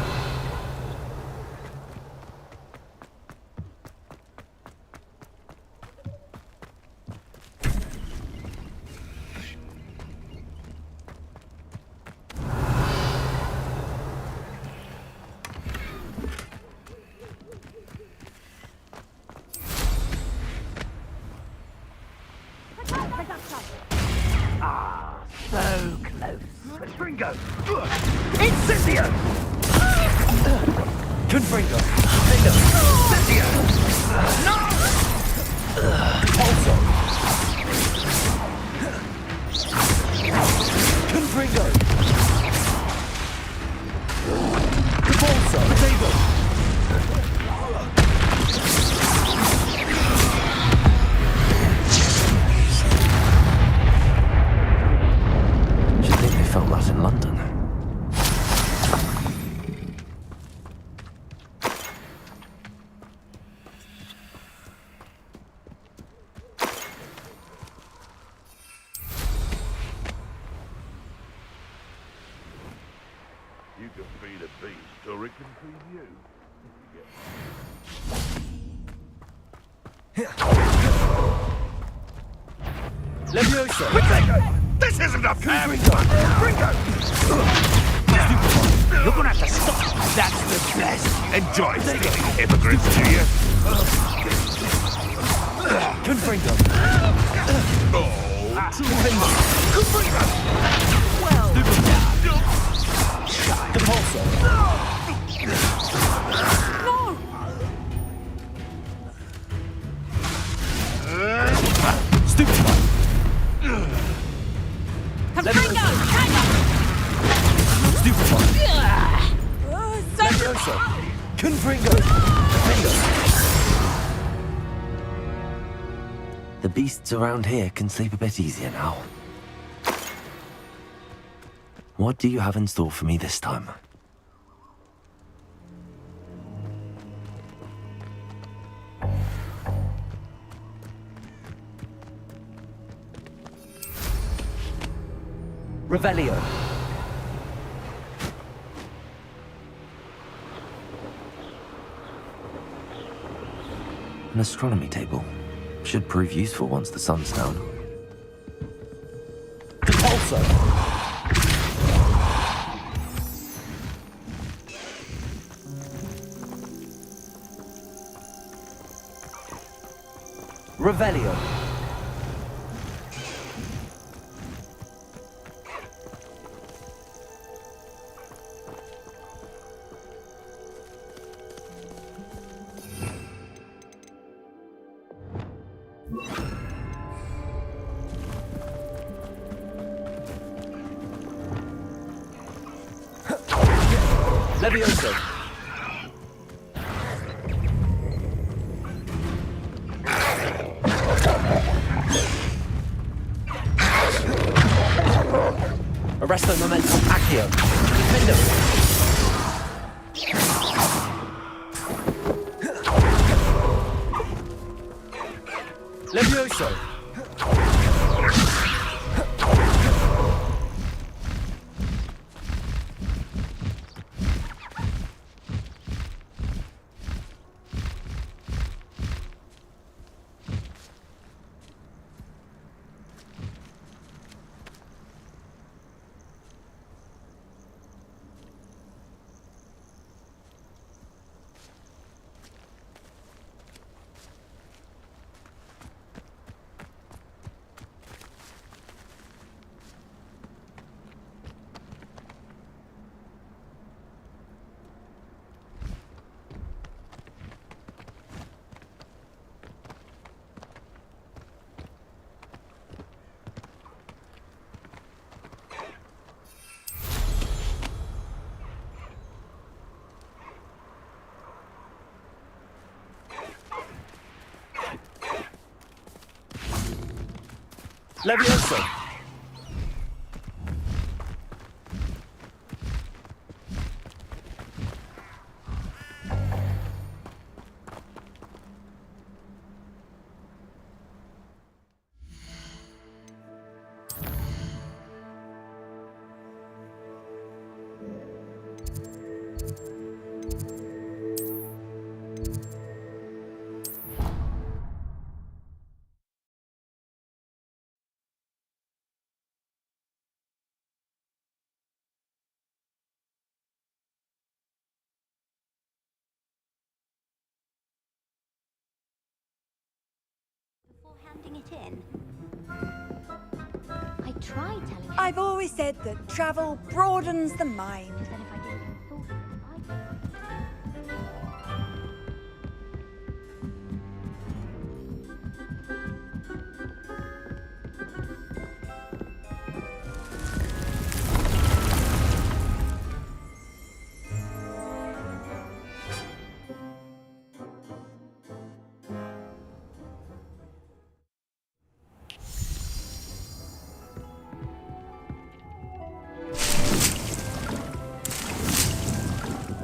So close. Confringo! Incendio! Confringo. Incendio. No! Also. Confringo. Repulsor. Potato. Should think they filmed that in London. Levioso! This isn't a fair You're gonna have to stop. That's the best. Enjoy stealing hypocrites, do you? Confringo! Oh, Well Depulso! Stupefy! Confringo! Stupefy! Levioso! Confringo! Defendo! The beasts around here can sleep a bit easier now. What do you have in store for me this time? Revelio! An astronomy table. Should prove useful once the sun's down. Depulso! Revelio! Levioso! Arresto momentum accio! Defendo! Levioso! Levioso! Before handing it in. I tried telling her. I've always said that travel broadens the mind. Then if I didn't even thought of it,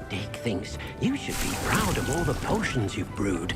Dick thinks you should be proud of all the potions you've brewed.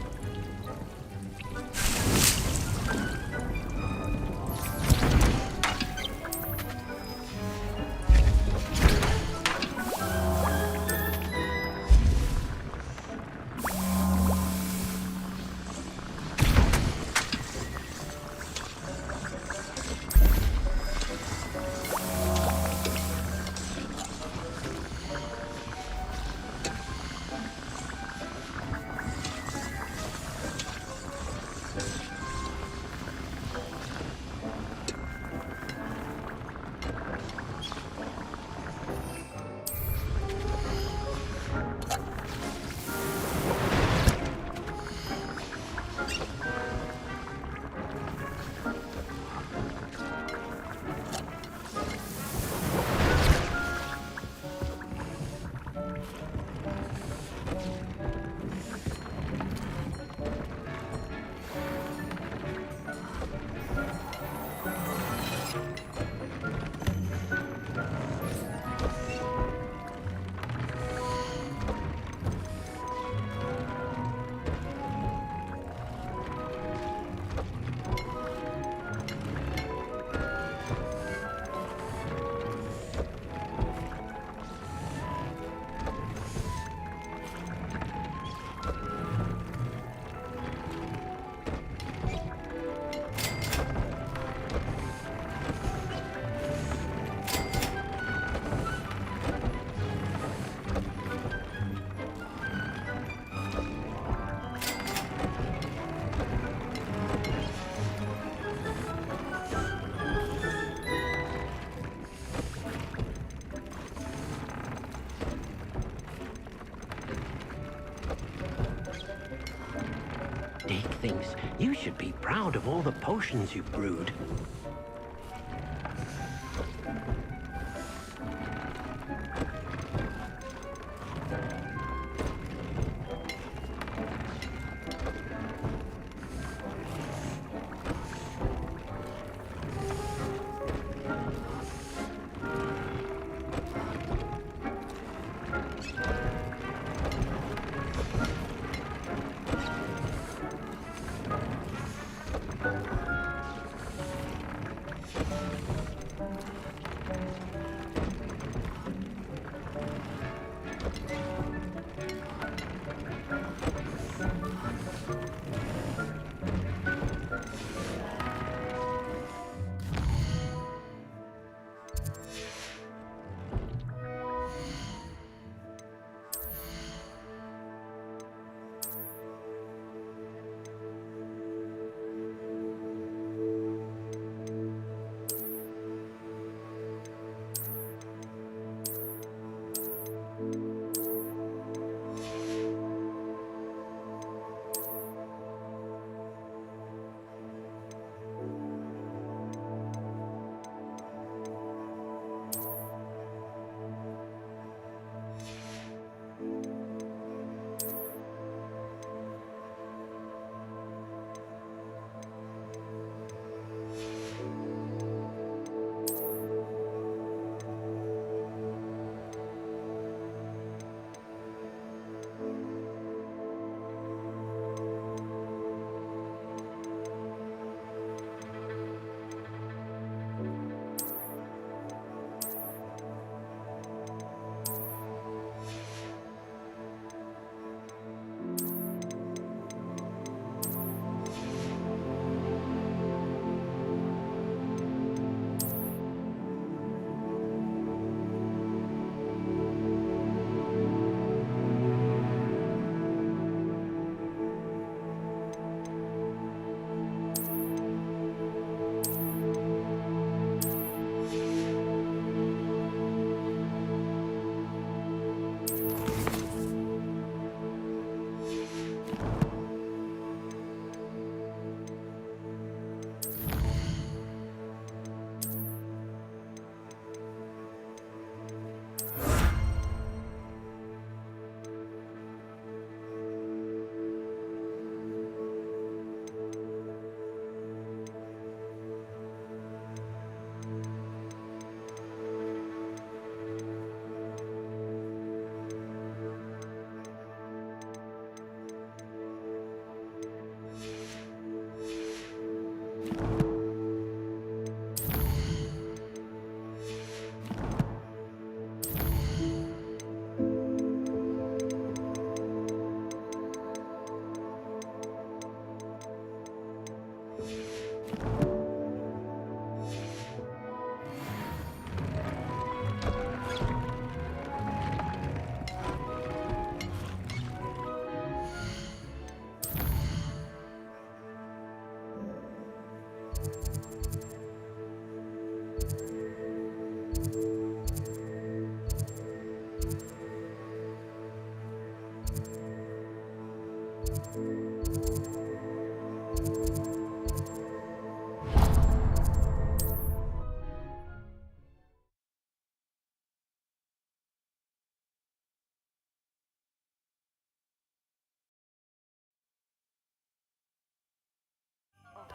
Dick thinks you should be proud of all the potions you've brewed.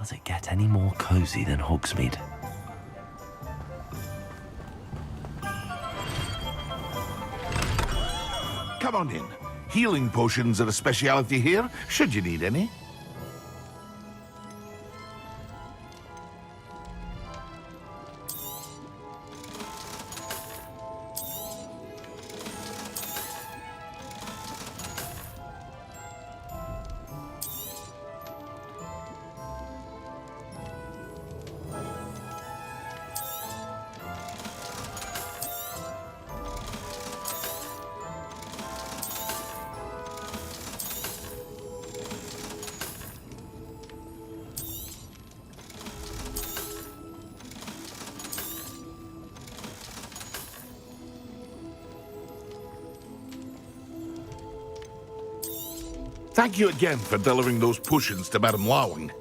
Does it get any more cozy than Hogsmeade? Come on in. Healing potions are a speciality here, should you need any. Thank you again for delivering those potions to Madame Lawing.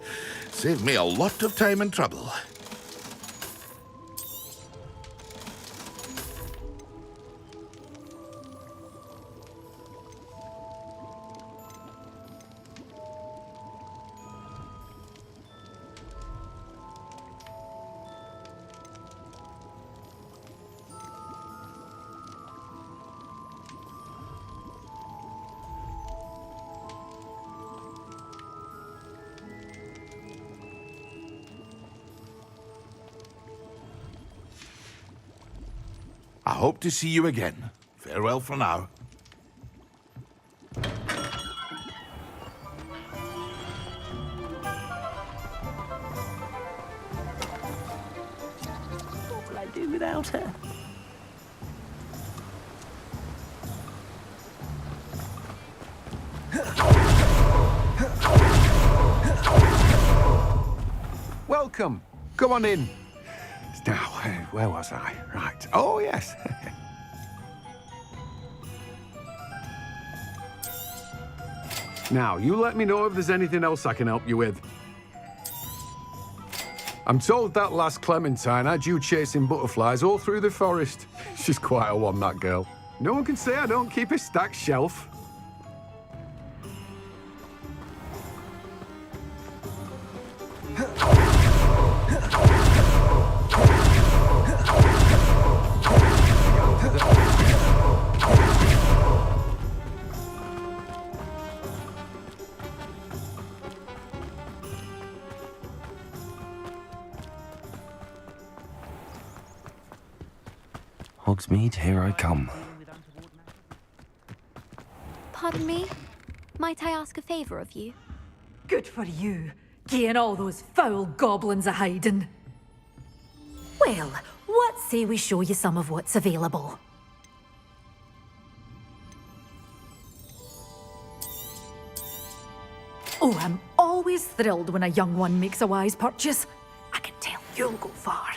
Saved me a lot of time and trouble. I hope to see you again. Farewell for now. What will I do without her? Welcome. Come on in. Now, where was I? Right. Oh, yes. Now, you let me know if there's anything else I can help you with. I'm told that last Clementine had you chasing butterflies all through the forest. She's quite a one, that girl. No one can say I don't keep a stacked shelf. Hogsmeade, here I come. Pardon me? Might I ask a favour of you? Good for you, getting all those foul goblins a hiding. Well, what say we show you some of what's available? Oh, I'm always thrilled when a young one makes a wise purchase. I can tell you'll go far.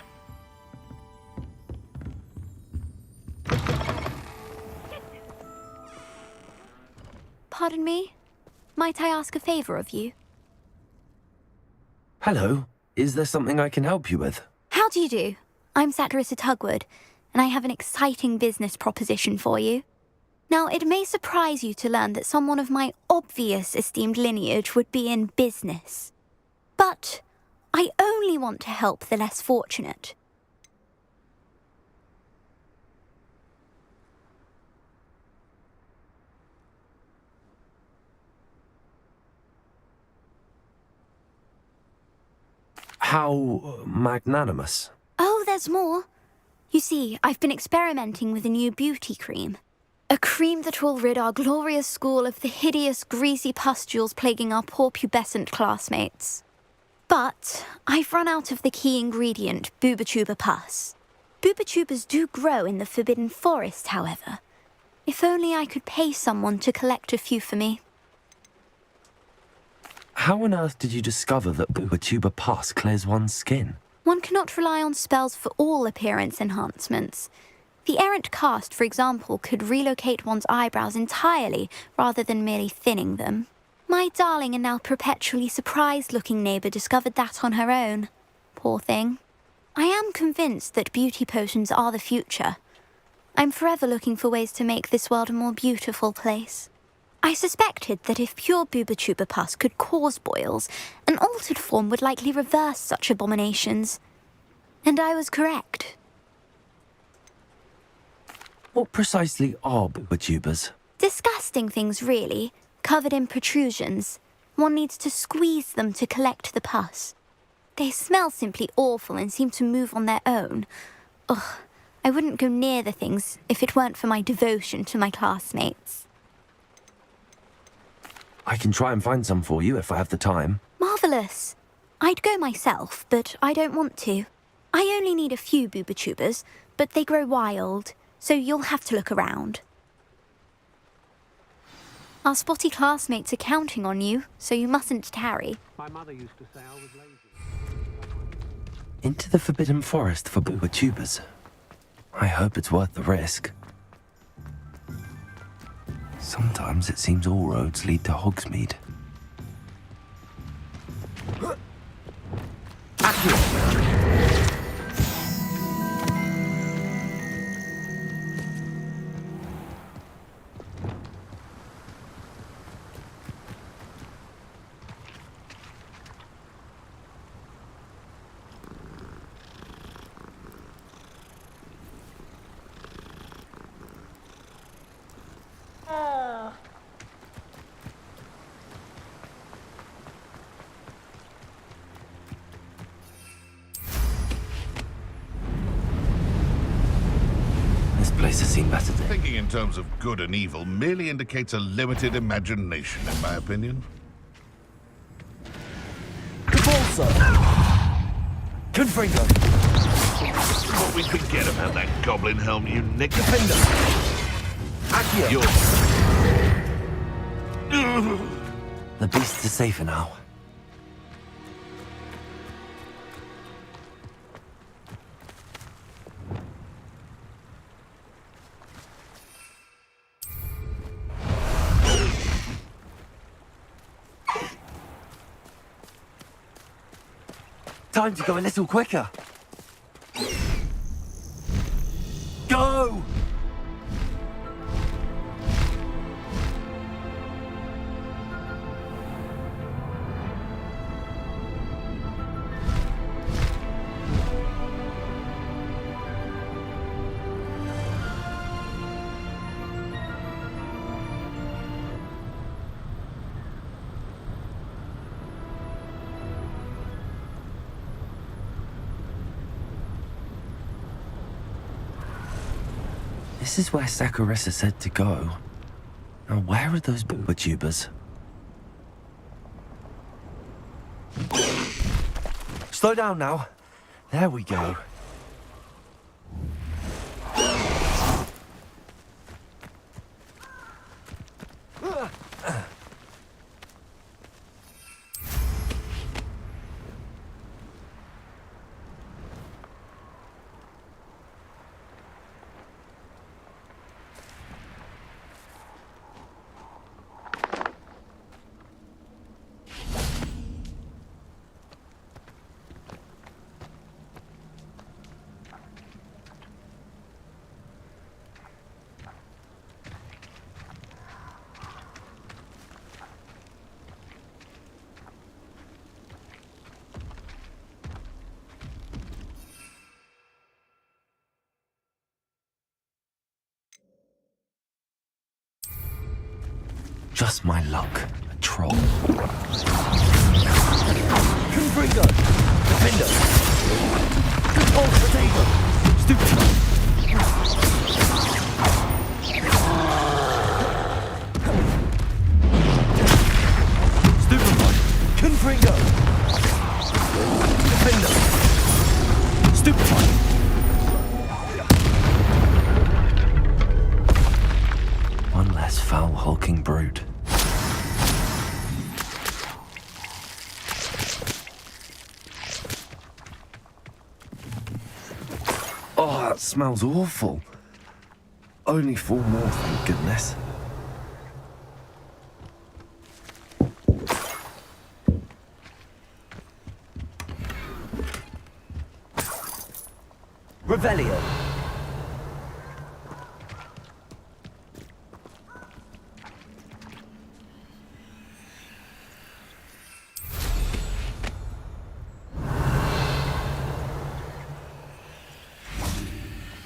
Pardon me? Might I ask a favour of you? Hello. Is there something I can help you with? How do you do? I'm Satirissa Tugwood, and I have an exciting business proposition for you. Now, it may surprise you to learn that someone of my obvious esteemed lineage would be in business. But I only want to help the less fortunate. How magnanimous. Oh, there's more. You see, I've been experimenting with a new beauty cream. A cream that will rid our glorious school of the hideous, greasy pustules plaguing our poor pubescent classmates. But I've run out of the key ingredient, Booba-Tuba pus. Booba-Tubas do grow in the Forbidden Forest, however. If only I could pay someone to collect a few for me. How on earth did you discover that Booba-Tuba pus clears one's skin? One cannot rely on spells for all appearance enhancements. The errant cast, for example, could relocate one's eyebrows entirely rather than merely thinning them. My darling and now perpetually surprised-looking neighbour discovered that on her own. Poor thing. I am convinced that beauty potions are the future. I'm forever looking for ways to make this world a more beautiful place. I suspected that if pure Booba-Tuba pus could cause boils, an altered form would likely reverse such abominations. And I was correct. What precisely are Booba-Tubas? Disgusting things, really, covered in protrusions. One needs to squeeze them to collect the pus. They smell simply awful and seem to move on their own. Ugh, I wouldn't go near the things if it weren't for my devotion to my classmates. I can try and find some for you if I have the time. Marvellous. I'd go myself, but I don't want to. I only need a few Booba-Tubas, but they grow wild, so you'll have to look around. Our spotty classmates are counting on you, so you mustn't tarry. My mother used to say I was lazy. Into the Forbidden Forest for Booba-Tubas. I hope it's worth the risk. Sometimes it seems all roads lead to Hogsmeade. This place has seen better days. Thinking in terms of good and evil merely indicates a limited imagination, in my opinion. Repulsor! Confringo! What we forget about that goblin helm, you nick. Defender! Accio! The beast is safer now. Time to go a little quicker. Go! This is where Saccharissa said to go. Now, where are those booba tubers? Slow down now. There we go. Just my luck. A troll. Confringo! Defender! Control potato! Stupid! Stupid one! Confringo! Defender! Stupid one! One less foul hulking brood. Oh, that smells awful. Only 4 more, thank goodness. Revelio!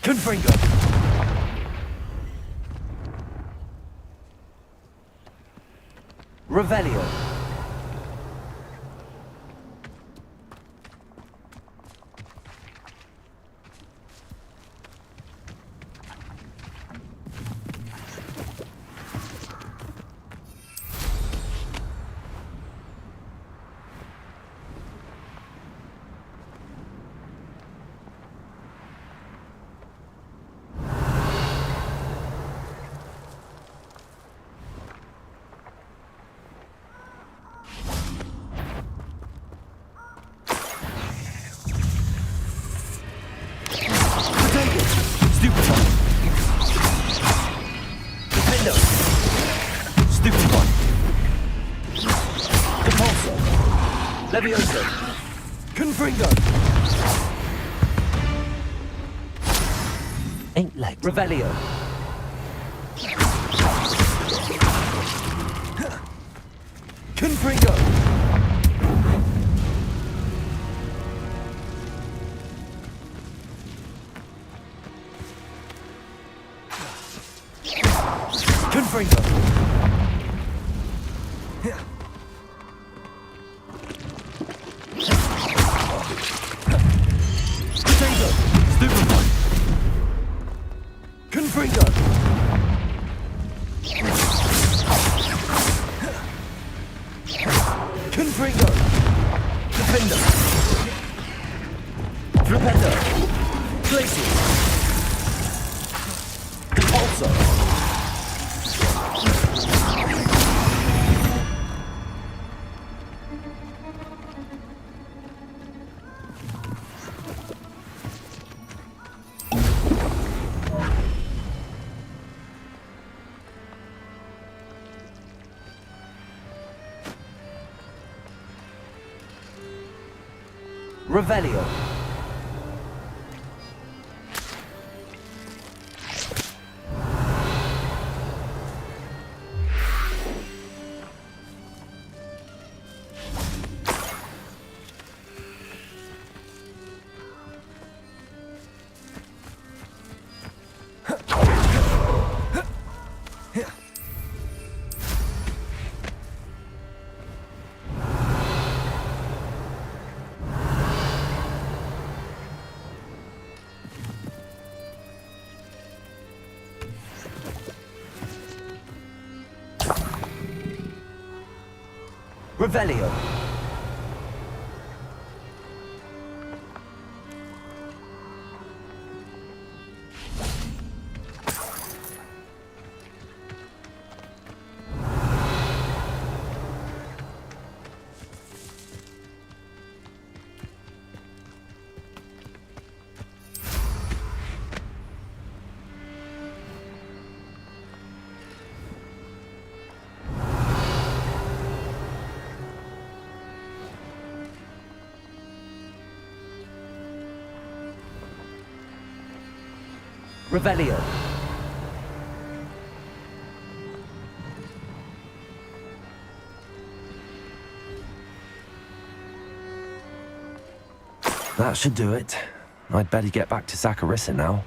Confringo! Revelio! Levioso! Confringo! Ain't legs. Revelio! Confringo! Confringo! Confringo! Stupefy! Confringo! Confringo! Defender! Flipendo! Glacier! Repulsor! Revelio. Revelio. Revelio. That should do it. I'd better get back to Saccharissa now.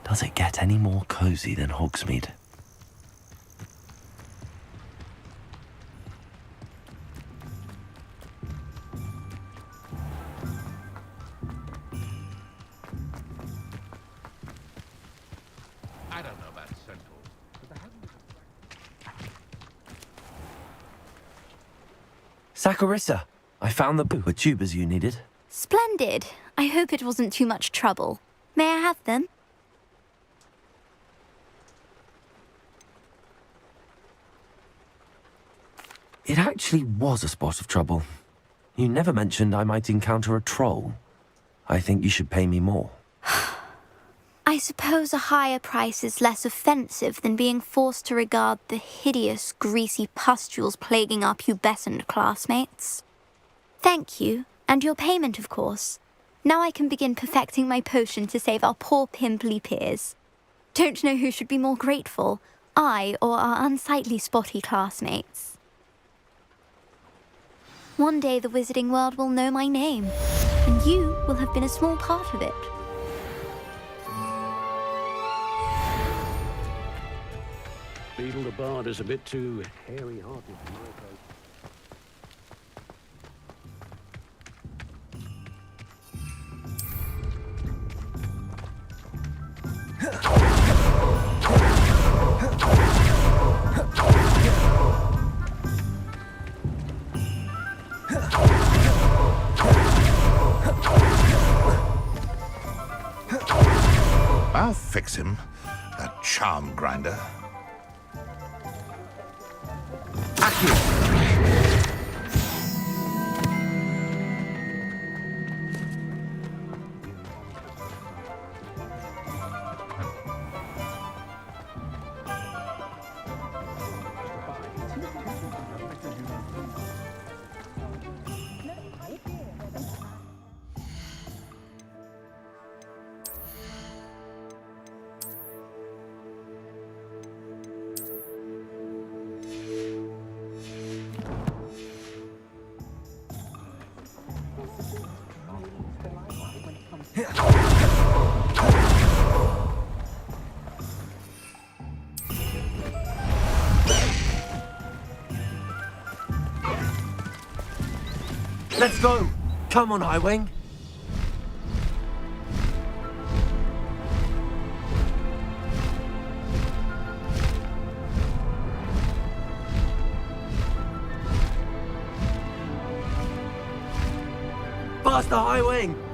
Does it get any more cozy than Hogsmeade? I don't know about Central, but there hasn't Saccharissa! I found the tubers you needed. Splendid. I hope it wasn't too much trouble. May I have them? It actually was a spot of trouble. You never mentioned I might encounter a troll. I think you should pay me more. I suppose a higher price is less offensive than being forced to regard the hideous, greasy pustules plaguing our pubescent classmates. Thank you, and your payment, of course. Now I can begin perfecting my potion to save our poor pimply peers. Don't know who should be more grateful, I or our unsightly spotty classmates. One day the wizarding world will know my name, and you will have been a small part of it. Beetle the Bard is a bit too hairy-hearted for my taste. I'll fix him, that charm grinder. Let's go! Come on, Highwing! Faster, Highwing!